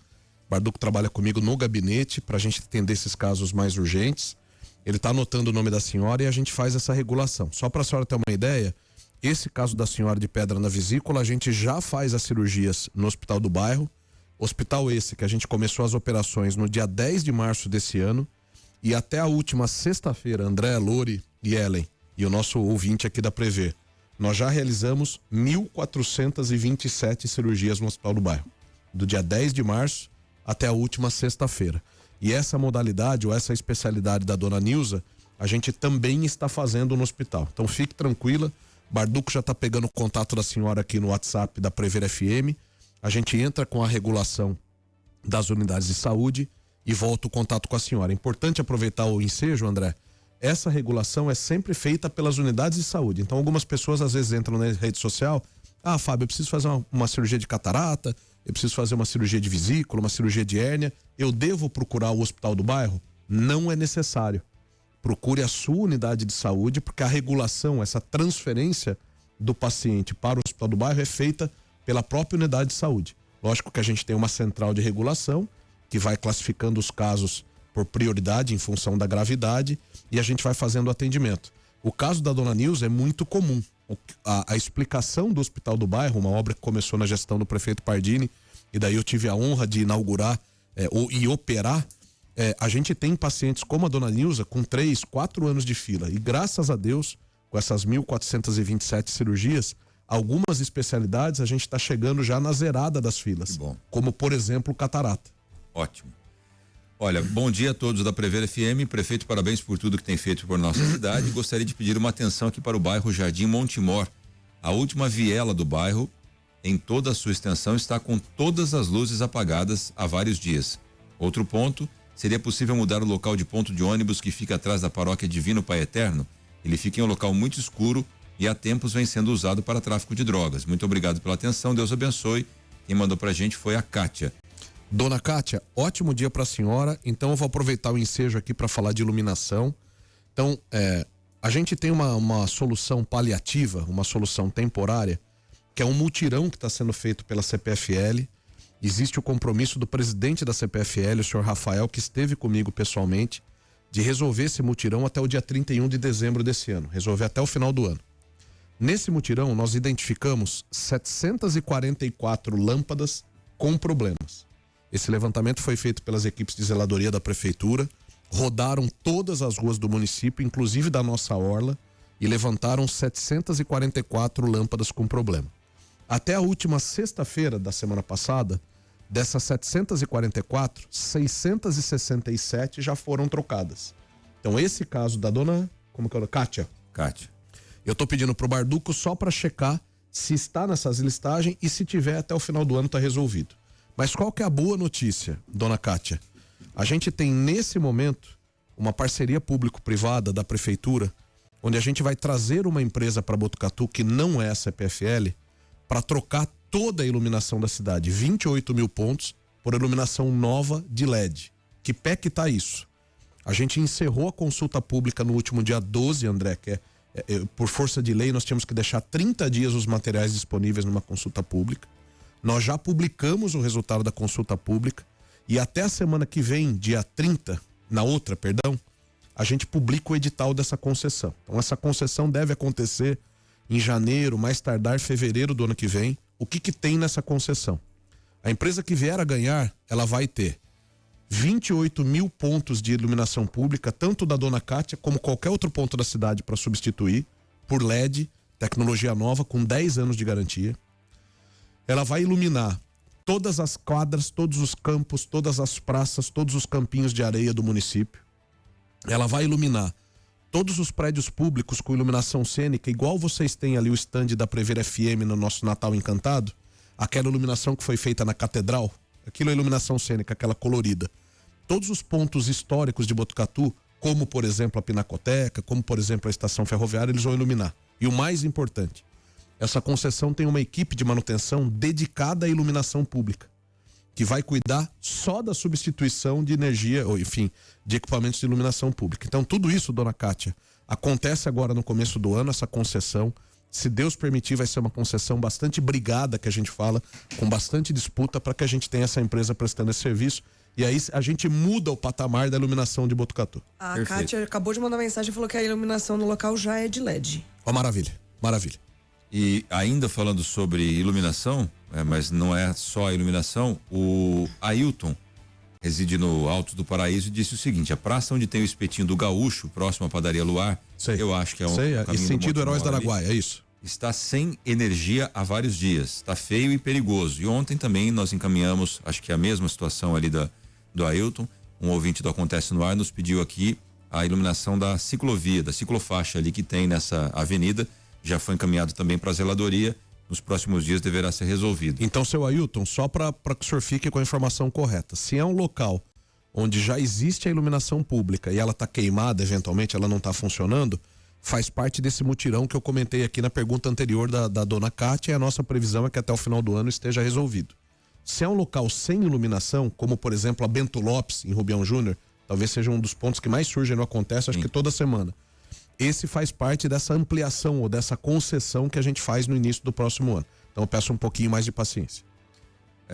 O Barduco trabalha comigo no gabinete para a gente atender esses casos mais urgentes. Ele está anotando o nome da senhora e a gente faz essa regulação. Só para a senhora ter uma ideia, esse caso da senhora de pedra na vesícula, a gente já faz as cirurgias no Hospital do Bairro. Hospital esse que a gente começou as operações no dia 10 de março desse ano. E até a última sexta-feira, André, Lori e Ellen, e o nosso ouvinte aqui da Prever, nós já realizamos 1.427 cirurgias no Hospital do Bairro. Do dia 10 de março até a última sexta-feira. E essa modalidade ou essa especialidade da dona Nilza, a gente também está fazendo no hospital. Então fique tranquila, Barduco já está pegando o contato da senhora aqui no WhatsApp da Prever FM. A gente entra com a regulação das unidades de saúde e volta o contato com a senhora. É importante aproveitar o ensejo, André. Essa regulação é sempre feita pelas unidades de saúde. Então algumas pessoas às vezes entram na rede social, Fábio, eu preciso fazer uma cirurgia de catarata, eu preciso fazer uma cirurgia de vesícula, uma cirurgia de hérnia, eu devo procurar o Hospital do Bairro? Não é necessário. Procure a sua unidade de saúde, porque a regulação, essa transferência do paciente para o Hospital do Bairro é feita pela própria unidade de saúde. Lógico que a gente tem uma central de regulação que vai classificando os casos por prioridade em função da gravidade e a gente vai fazendo o atendimento. O caso da dona Nilza é muito comum. A explicação do Hospital do Bairro, uma obra que começou na gestão do prefeito Pardini, e daí eu tive a honra de inaugurar e operar. A gente tem pacientes como a dona Nilza com 3, 4 anos de fila. E graças a Deus, com essas 1.427 cirurgias, algumas especialidades a gente está chegando já na zerada das filas. Que bom. Como, por exemplo, catarata. Ótimo. Olha, bom dia a todos da Prever FM. Prefeito, parabéns por tudo que tem feito por nossa cidade. Gostaria de pedir uma atenção aqui para o bairro Jardim Montemor. A última viela do bairro, em toda a sua extensão, está com todas as luzes apagadas há vários dias. Outro ponto, seria possível mudar o local de ponto de ônibus que fica atrás da paróquia Divino Pai Eterno? Ele fica em um local muito escuro e há tempos vem sendo usado para tráfico de drogas. Muito obrigado pela atenção, Deus abençoe. Quem mandou pra gente foi a Kátia. Dona Kátia, ótimo dia para a senhora. Então eu vou aproveitar o ensejo aqui para falar de iluminação. Então, a gente tem uma solução paliativa, uma solução temporária, que é um mutirão que está sendo feito pela CPFL. Existe o compromisso do presidente da CPFL, o senhor Rafael, que esteve comigo pessoalmente, de resolver esse mutirão até o dia 31 de dezembro desse ano, resolver até o final do ano. Nesse mutirão, nós identificamos 744 lâmpadas com problemas. Esse levantamento foi feito pelas equipes de zeladoria da prefeitura, rodaram todas as ruas do município, inclusive da nossa orla, e levantaram 744 lâmpadas com problema. Até a última sexta-feira da semana passada, dessas 744, 667 já foram trocadas. Então esse caso da dona, como que é o nome? Kátia. Eu tô pedindo pro Barduco só para checar se está nessas listagens e se tiver até o final do ano tá resolvido. Mas qual que é a boa notícia, dona Kátia? A gente tem nesse momento uma parceria público-privada da prefeitura onde a gente vai trazer uma empresa para Botucatu que não é a CPFL para trocar toda a iluminação da cidade, 28 mil pontos, por iluminação nova de LED. Que pé que tá isso? A gente encerrou a consulta pública no último dia 12, André, que por força de lei nós tínhamos que deixar 30 dias os materiais disponíveis numa consulta pública. Nós já publicamos o resultado da consulta pública e até a semana que vem, dia 30, a gente publica o edital dessa concessão. Então essa concessão deve acontecer em janeiro, mais tardar fevereiro do ano que vem. O que tem nessa concessão? A empresa que vier a ganhar, ela vai ter 28 mil pontos de iluminação pública, tanto da Dona Cátia como qualquer outro ponto da cidade para substituir, por LED, tecnologia nova, com 10 anos de garantia. Ela vai iluminar todas as quadras, todos os campos, todas as praças, todos os campinhos de areia do município. Ela vai iluminar todos os prédios públicos com iluminação cênica, igual vocês têm ali o stand da Prever FM no nosso Natal Encantado, aquela iluminação que foi feita na Catedral, aquilo é iluminação cênica, aquela colorida. Todos os pontos históricos de Botucatu, como por exemplo a Pinacoteca, como por exemplo a estação ferroviária, eles vão iluminar. E o mais importante, essa concessão tem uma equipe de manutenção dedicada à iluminação pública, que vai cuidar só da substituição de energia, ou enfim, de equipamentos de iluminação pública. Então tudo isso, Dona Cátia, acontece agora no começo do ano, essa concessão. Se Deus permitir, vai ser uma concessão bastante brigada, que a gente fala, com bastante disputa, para que a gente tenha essa empresa prestando esse serviço. E aí a gente muda o patamar da iluminação de Botucatu. A Perfeito. Kátia acabou de mandar mensagem e falou que a iluminação no local já é de LED. Ó, maravilha, maravilha. E ainda falando sobre iluminação, mas não é só a iluminação, o Ailton reside no Alto do Paraíso e disse o seguinte: a praça onde tem o espetinho do Gaúcho, próximo à padaria Luar, eu acho que é um caminho e sentido Heróis do Araguaia, é isso. Está sem energia há vários dias, está feio e perigoso. E ontem também nós encaminhamos, acho que é a mesma situação ali do Ailton, um ouvinte do Acontece no Ar nos pediu aqui a iluminação da ciclovia, da ciclofaixa ali que tem nessa avenida, já foi encaminhado também para a zeladoria, nos próximos dias deverá ser resolvido. Então, seu Ailton, só para que o senhor fique com a informação correta, se é um local onde já existe a iluminação pública e ela está queimada, eventualmente ela não está funcionando, faz parte desse mutirão que eu comentei aqui na pergunta anterior da Dona Cátia, e a nossa previsão é que até o final do ano esteja resolvido. Se é um local sem iluminação, como por exemplo a Bento Lopes, em Rubião Júnior, talvez seja um dos pontos que mais surgem no Acontece, acho que toda semana. Esse faz parte dessa ampliação ou dessa concessão que a gente faz no início do próximo ano. Então eu peço um pouquinho mais de paciência.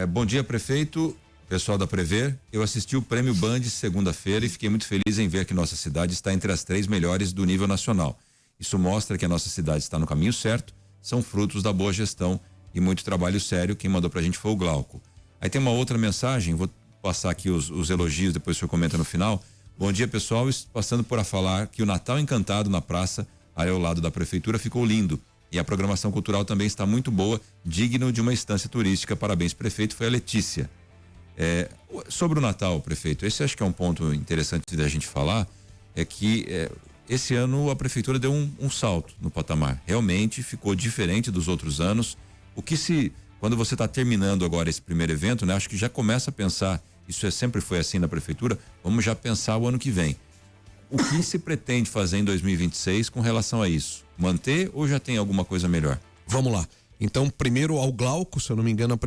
Bom dia, prefeito, pessoal da Prever. Eu assisti o Prêmio Band segunda-feira e fiquei muito feliz em ver que nossa cidade está entre as 3 melhores do nível nacional. Isso mostra que a nossa cidade está no caminho certo, são frutos da boa gestão e muito trabalho sério. Quem mandou pra gente foi o Glauco. Aí tem uma outra mensagem, vou passar aqui os elogios, depois o senhor comenta no final. Bom dia, pessoal, passando por a falar que o Natal Encantado na praça, ali ao lado da prefeitura, ficou lindo. E a programação cultural também está muito boa, digno de uma instância turística. Parabéns, prefeito. Foi a Letícia. Sobre o Natal, prefeito, esse acho que é um ponto interessante da gente falar, é que esse ano a prefeitura deu um salto no patamar. Realmente ficou diferente dos outros anos. Quando você está terminando agora esse primeiro evento, né? Acho que já começa a pensar, isso sempre foi assim na prefeitura, vamos já pensar o ano que vem. O que se pretende fazer em 2026 com relação a isso? Manter ou já tem alguma coisa melhor? Vamos lá. Então, primeiro ao Glauco, se eu não me engano,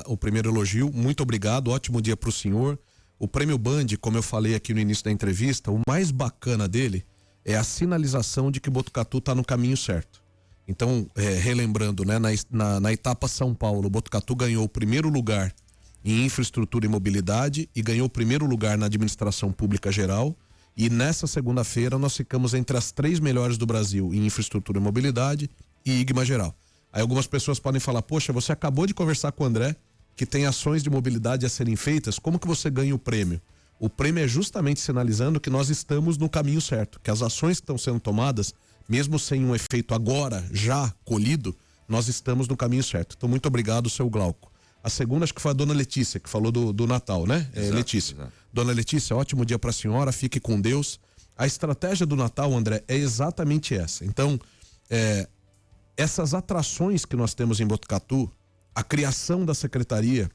o primeiro elogio. Muito obrigado, ótimo dia para o senhor. O Prêmio Band, como eu falei aqui no início da entrevista, o mais bacana dele é a sinalização de que Botucatu está no caminho certo. Então, relembrando, né, na etapa São Paulo, Botucatu ganhou o primeiro lugar em infraestrutura e mobilidade e ganhou o primeiro lugar na administração pública geral. E nessa segunda-feira nós ficamos entre as 3 melhores do Brasil em infraestrutura e mobilidade e IGMA geral. Aí algumas pessoas podem falar: poxa, você acabou de conversar com o André que tem ações de mobilidade a serem feitas, como que você ganha o prêmio? O prêmio é justamente sinalizando que nós estamos no caminho certo, que as ações que estão sendo tomadas, mesmo sem um efeito agora já colhido, nós estamos no caminho certo. Então muito obrigado, seu Glauco. A segunda acho que foi a dona Letícia, que falou do Natal, né? Exato, Letícia. Exato. Dona Letícia, ótimo dia para a senhora, fique com Deus. A estratégia do Natal, André, é exatamente essa. Então, essas atrações que nós temos em Botucatu, a criação da Secretaria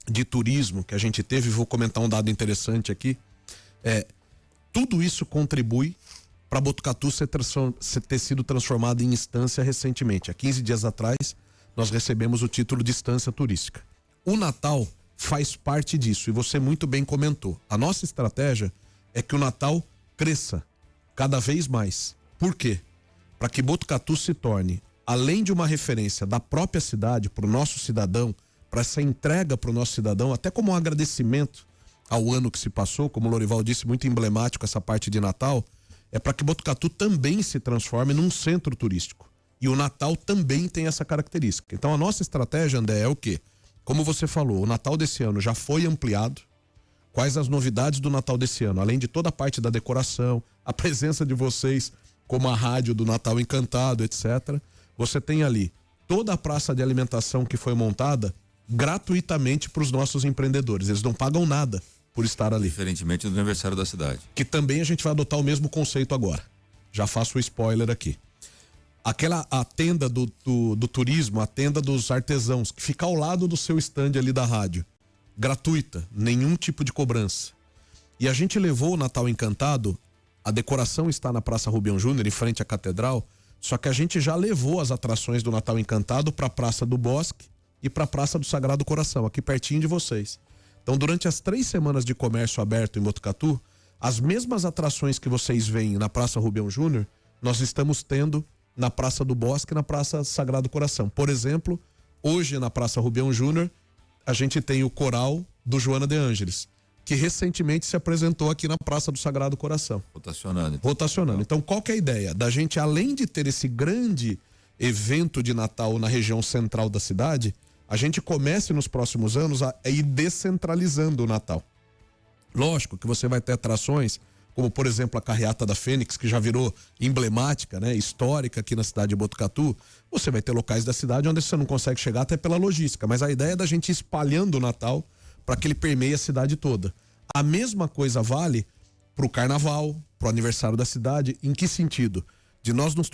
de Turismo que a gente teve, vou comentar um dado interessante aqui, tudo isso contribui para Botucatu ter sido transformado em instância recentemente. Há 15 dias atrás, nós recebemos o título de instância turística. O Natal faz parte disso, e você muito bem comentou. A nossa estratégia é que o Natal cresça cada vez mais. Por quê? Para que Botucatu se torne, além de uma referência da própria cidade para o nosso cidadão, para essa entrega para o nosso cidadão, até como um agradecimento ao ano que se passou, como o Lorival disse, muito emblemático essa parte de Natal, é para que Botucatu também se transforme num centro turístico. E o Natal também tem essa característica. Então a nossa estratégia, André, é o quê? Como você falou, o Natal desse ano já foi ampliado. Quais as novidades do Natal desse ano? Além de toda a parte da decoração, a presença de vocês como a rádio do Natal Encantado, etc. Você tem ali toda a praça de alimentação que foi montada gratuitamente para os nossos empreendedores. Eles não pagam nada por estar ali. Diferentemente do aniversário da cidade. Que também a gente vai adotar o mesmo conceito agora. Já faço o spoiler aqui. A tenda do turismo, a tenda dos artesãos, que fica ao lado do seu stand ali da rádio. Gratuita, nenhum tipo de cobrança. E a gente levou o Natal Encantado, a decoração está na Praça Rubião Júnior, em frente à Catedral, só que a gente já levou as atrações do Natal Encantado para a Praça do Bosque e para a Praça do Sagrado Coração, aqui pertinho de vocês. Então, durante as 3 semanas de comércio aberto em Botucatu, as mesmas atrações que vocês veem na Praça Rubião Júnior, nós estamos tendo na Praça do Bosque e na Praça Sagrado Coração. Por exemplo, hoje na Praça Rubião Júnior, a gente tem o coral do Joana de Ângeles, que recentemente se apresentou aqui na Praça do Sagrado Coração. Rotacionando. Então, qual que é a ideia? Da gente, além de ter esse grande evento de Natal na região central da cidade, a gente comece nos próximos anos a ir descentralizando o Natal. Lógico que você vai ter atrações, como por exemplo a Carreata da Fênix, que já virou emblemática, né, histórica aqui na cidade de Botucatu. Você vai ter locais da cidade onde você não consegue chegar até pela logística, mas a ideia é da gente ir espalhando o Natal para que ele permeie a cidade toda. A mesma coisa vale para o carnaval, para o aniversário da cidade. Em que sentido? De nós nos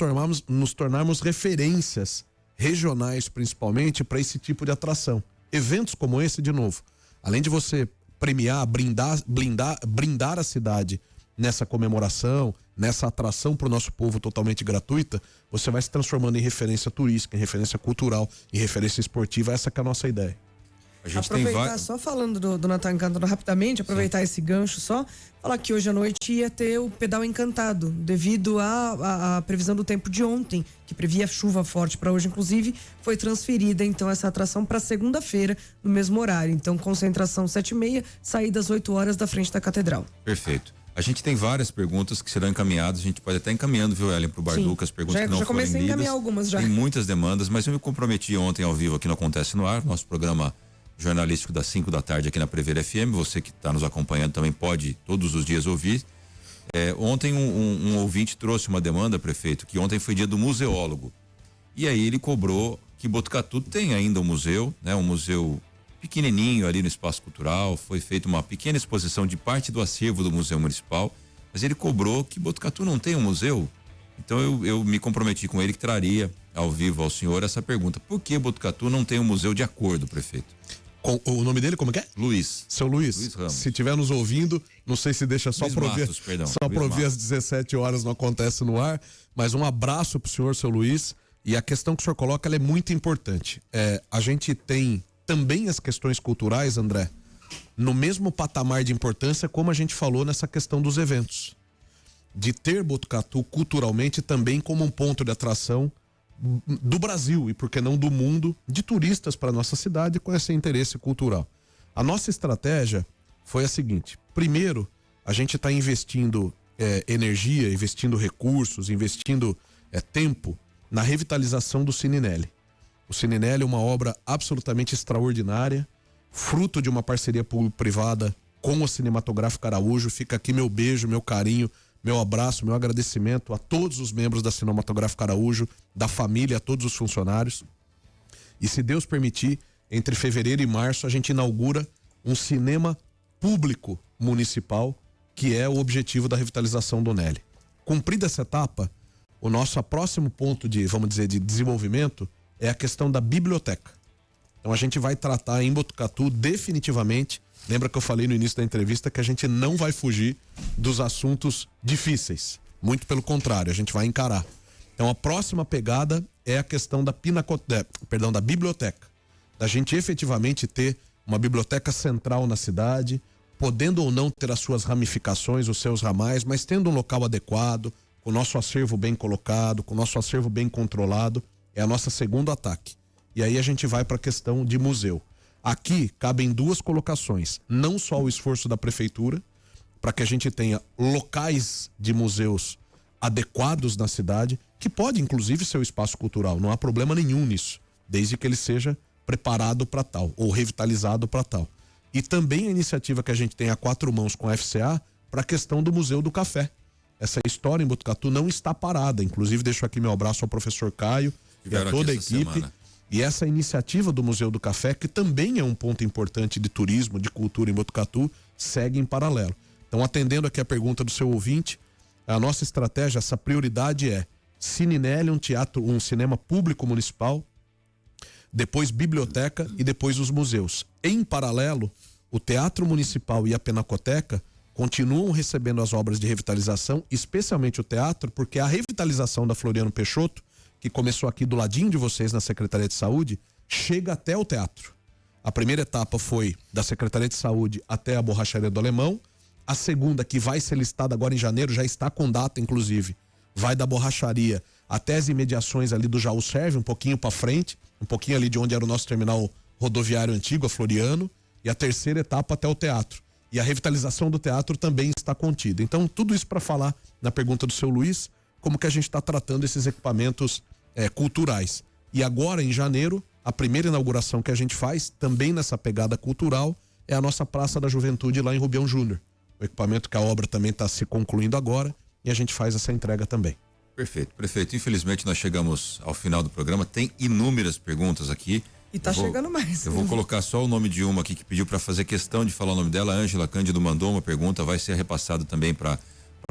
tornarmos referências regionais, principalmente, para esse tipo de atração. Eventos como esse, de novo, além de você premiar, brindar a cidade nessa comemoração, nessa atração para o nosso povo totalmente gratuita, você vai se transformando em referência turística, em referência cultural, em referência esportiva. Essa que é a nossa ideia. A gente aproveitar, só falando do Natal Encantado rapidamente, aproveitar esse gancho só, falar que hoje à noite ia ter o Pedal Encantado, devido à previsão do tempo de ontem, que previa chuva forte para hoje, inclusive, foi transferida então essa atração para segunda-feira, no mesmo horário. Então, concentração 7h30, saída às 8 horas da frente da Catedral. Perfeito. A gente tem várias perguntas que serão encaminhadas, a gente pode até encaminhando, viu, Ellen, pro Barduca, as perguntas que não foram lidas. Já comecei a encaminhar algumas já. Tem muitas demandas, mas eu me comprometi ontem ao vivo aqui no Acontece no Ar, nosso programa jornalístico das 5 da tarde aqui na Prever FM. Você que está nos acompanhando também pode todos os dias ouvir. Ontem um ouvinte trouxe uma demanda, prefeito, que ontem foi dia do museólogo. E aí ele cobrou que Botucatu tem ainda um museu, né? Um museu pequenininho ali no Espaço Cultural. Foi feita uma pequena exposição de parte do acervo do Museu Municipal, mas ele cobrou que Botucatu não tem um museu. Então eu me comprometi com ele que traria ao vivo ao senhor essa pergunta: por que Botucatu não tem um museu de acordo, prefeito? O nome dele como que é? Luiz. Seu Luiz Ramos. Se estiver nos ouvindo, não sei se deixa só para ouvir às 17 horas, não Acontece no Ar, mas um abraço pro senhor, seu Luiz. E a questão que o senhor coloca, ela é muito importante. A gente tem também as questões culturais, André, no mesmo patamar de importância como a gente falou nessa questão dos eventos. De ter Botucatu culturalmente também como um ponto de atração do Brasil e, por que não, do mundo, de turistas para nossa cidade com esse interesse cultural. A nossa estratégia foi a seguinte: primeiro, a gente está investindo energia, investindo recursos, investindo tempo na revitalização do Cininelli. O Cininelli é uma obra absolutamente extraordinária, fruto de uma parceria público-privada com o Cinematográfico Araújo. Fica aqui meu beijo, meu carinho, meu abraço, meu agradecimento a todos os membros da Cinematográfica Araújo, da família, a todos os funcionários. E se Deus permitir, entre fevereiro e março a gente inaugura um cinema público municipal, que é o objetivo da revitalização do Nelly. Cumprida essa etapa, o nosso próximo ponto de, vamos dizer, de desenvolvimento é a questão da biblioteca. Então a gente vai tratar em Botucatu definitivamente. Lembra que eu falei no início da entrevista que a gente não vai fugir dos assuntos difíceis. Muito pelo contrário, a gente vai encarar. Então a próxima pegada é a questão da biblioteca. Da gente efetivamente ter uma biblioteca central na cidade, podendo ou não ter as suas ramificações, os seus ramais, mas tendo um local adequado, com o nosso acervo bem colocado, com o nosso acervo bem controlado, é a nossa segundo ataque. E aí a gente vai para a questão de museu. Aqui cabem duas colocações, não só o esforço da prefeitura, para que a gente tenha locais de museus adequados na cidade, que pode inclusive ser o espaço cultural, não há problema nenhum nisso, desde que ele seja preparado para tal, ou revitalizado para tal. E também a iniciativa que a gente tem a quatro mãos com a FCA para a questão do Museu do Café. Essa história em Botucatu não está parada, inclusive deixo aqui meu abraço ao professor Caio e a toda a equipe. Semana. E essa iniciativa do Museu do Café, que também é um ponto importante de turismo, de cultura em Botucatu, segue em paralelo. Então, atendendo aqui a pergunta do seu ouvinte, a nossa estratégia, essa prioridade é Cininelli, um cinema público municipal, depois biblioteca e depois os museus. Em paralelo, o Teatro Municipal e a Pinacoteca continuam recebendo as obras de revitalização, especialmente o teatro, porque a revitalização da Floriano Peixoto, que começou aqui do ladinho de vocês na Secretaria de Saúde, chega até o teatro. A primeira etapa foi da Secretaria de Saúde até a Borracharia do Alemão. A segunda, que vai ser listada agora em janeiro, já está com data, inclusive, vai da Borracharia até as imediações ali do Jaú Serve, um pouquinho para frente, um pouquinho ali de onde era o nosso terminal rodoviário antigo, a Floriano, e a terceira etapa até o teatro. E a revitalização do teatro também está contida. Então, tudo isso para falar, na pergunta do seu Luiz, como que a gente está tratando esses equipamentos culturais. E agora, em janeiro, a primeira inauguração que a gente faz, também nessa pegada cultural, é a nossa Praça da Juventude lá em Rubião Júnior. O equipamento que a obra também está se concluindo agora e a gente faz essa entrega também. Perfeito, prefeito. Infelizmente nós chegamos ao final do programa, tem inúmeras perguntas aqui. E tá chegando mais. Eu vou colocar só o nome de uma aqui que pediu para fazer questão de falar o nome dela. A Ângela Cândido mandou uma pergunta, vai ser repassado também para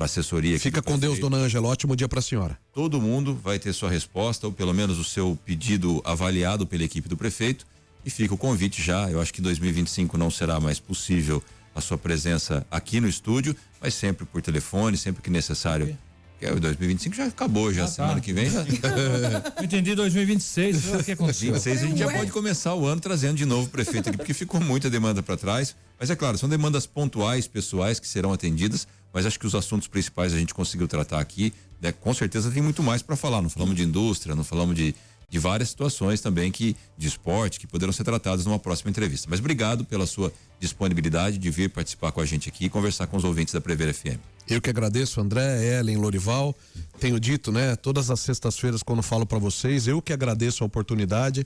assessoria. Fica com Deus, dona Ângela. Ótimo dia para a senhora. Todo mundo vai ter sua resposta, ou pelo menos o seu pedido avaliado pela equipe do prefeito. E fica o convite já. Eu acho que 2025 não será mais possível a sua presença aqui no estúdio, mas sempre por telefone, sempre que necessário. Porque o 2025 já acabou, já semana que vem. Eu entendi 2026, o que aconteceu? 2026 a gente já pode começar o ano trazendo de novo o prefeito aqui, porque ficou muita demanda para trás. Mas é claro, são demandas pontuais, pessoais, que serão atendidas, mas acho que os assuntos principais a gente conseguiu tratar aqui, né? Com certeza tem muito mais para falar. Não falamos de indústria, não falamos de várias situações também de esporte que poderão ser tratadas numa próxima entrevista. Mas obrigado pela sua disponibilidade de vir participar com a gente aqui e conversar com os ouvintes da Prever FM. Eu que agradeço, André, Ellen, Lorival. Tenho dito, né, todas as sextas-feiras quando falo para vocês, eu que agradeço a oportunidade,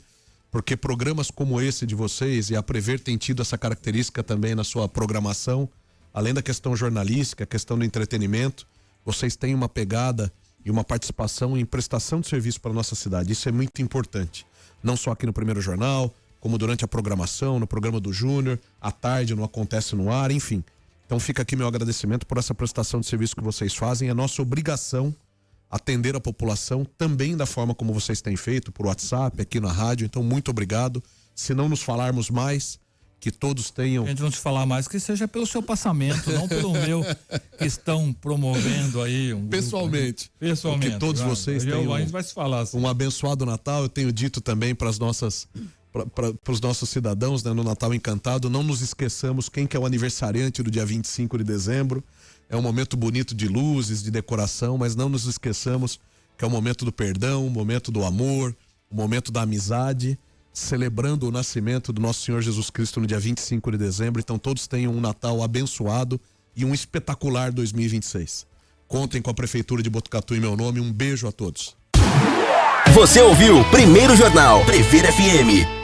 porque programas como esse de vocês e a Prever tem tido essa característica também na sua programação, além da questão jornalística, a questão do entretenimento, vocês têm uma pegada e uma participação em prestação de serviço para a nossa cidade. Isso é muito importante. Não só aqui no Primeiro Jornal, como durante a programação, no programa do Júnior, à tarde no Acontece no Ar, enfim. Então fica aqui meu agradecimento por essa prestação de serviço que vocês fazem. É nossa obrigação atender a população também da forma como vocês têm feito, por WhatsApp, aqui na rádio. Então muito obrigado. Se não nos falarmos mais, que todos tenham... A gente não te falar mais, que seja pelo seu passamento, não pelo meu, que estão promovendo aí um pessoalmente. Grupo, pessoalmente. Que todos vocês tenham a gente vai se falar assim. Um abençoado Natal. Eu tenho dito também para os nossos cidadãos, né, no Natal Encantado, não nos esqueçamos quem que é o aniversariante do dia 25 de dezembro. É um momento bonito de luzes, de decoração, mas não nos esqueçamos que é o momento do perdão, o momento do amor, o momento da amizade, celebrando o nascimento do nosso Senhor Jesus Cristo no dia 25 de dezembro. Então todos tenham um Natal abençoado e um espetacular 2026. Contem com a Prefeitura de Botucatu em meu nome. Um beijo a todos. Você ouviu Primeiro Jornal Prever FM.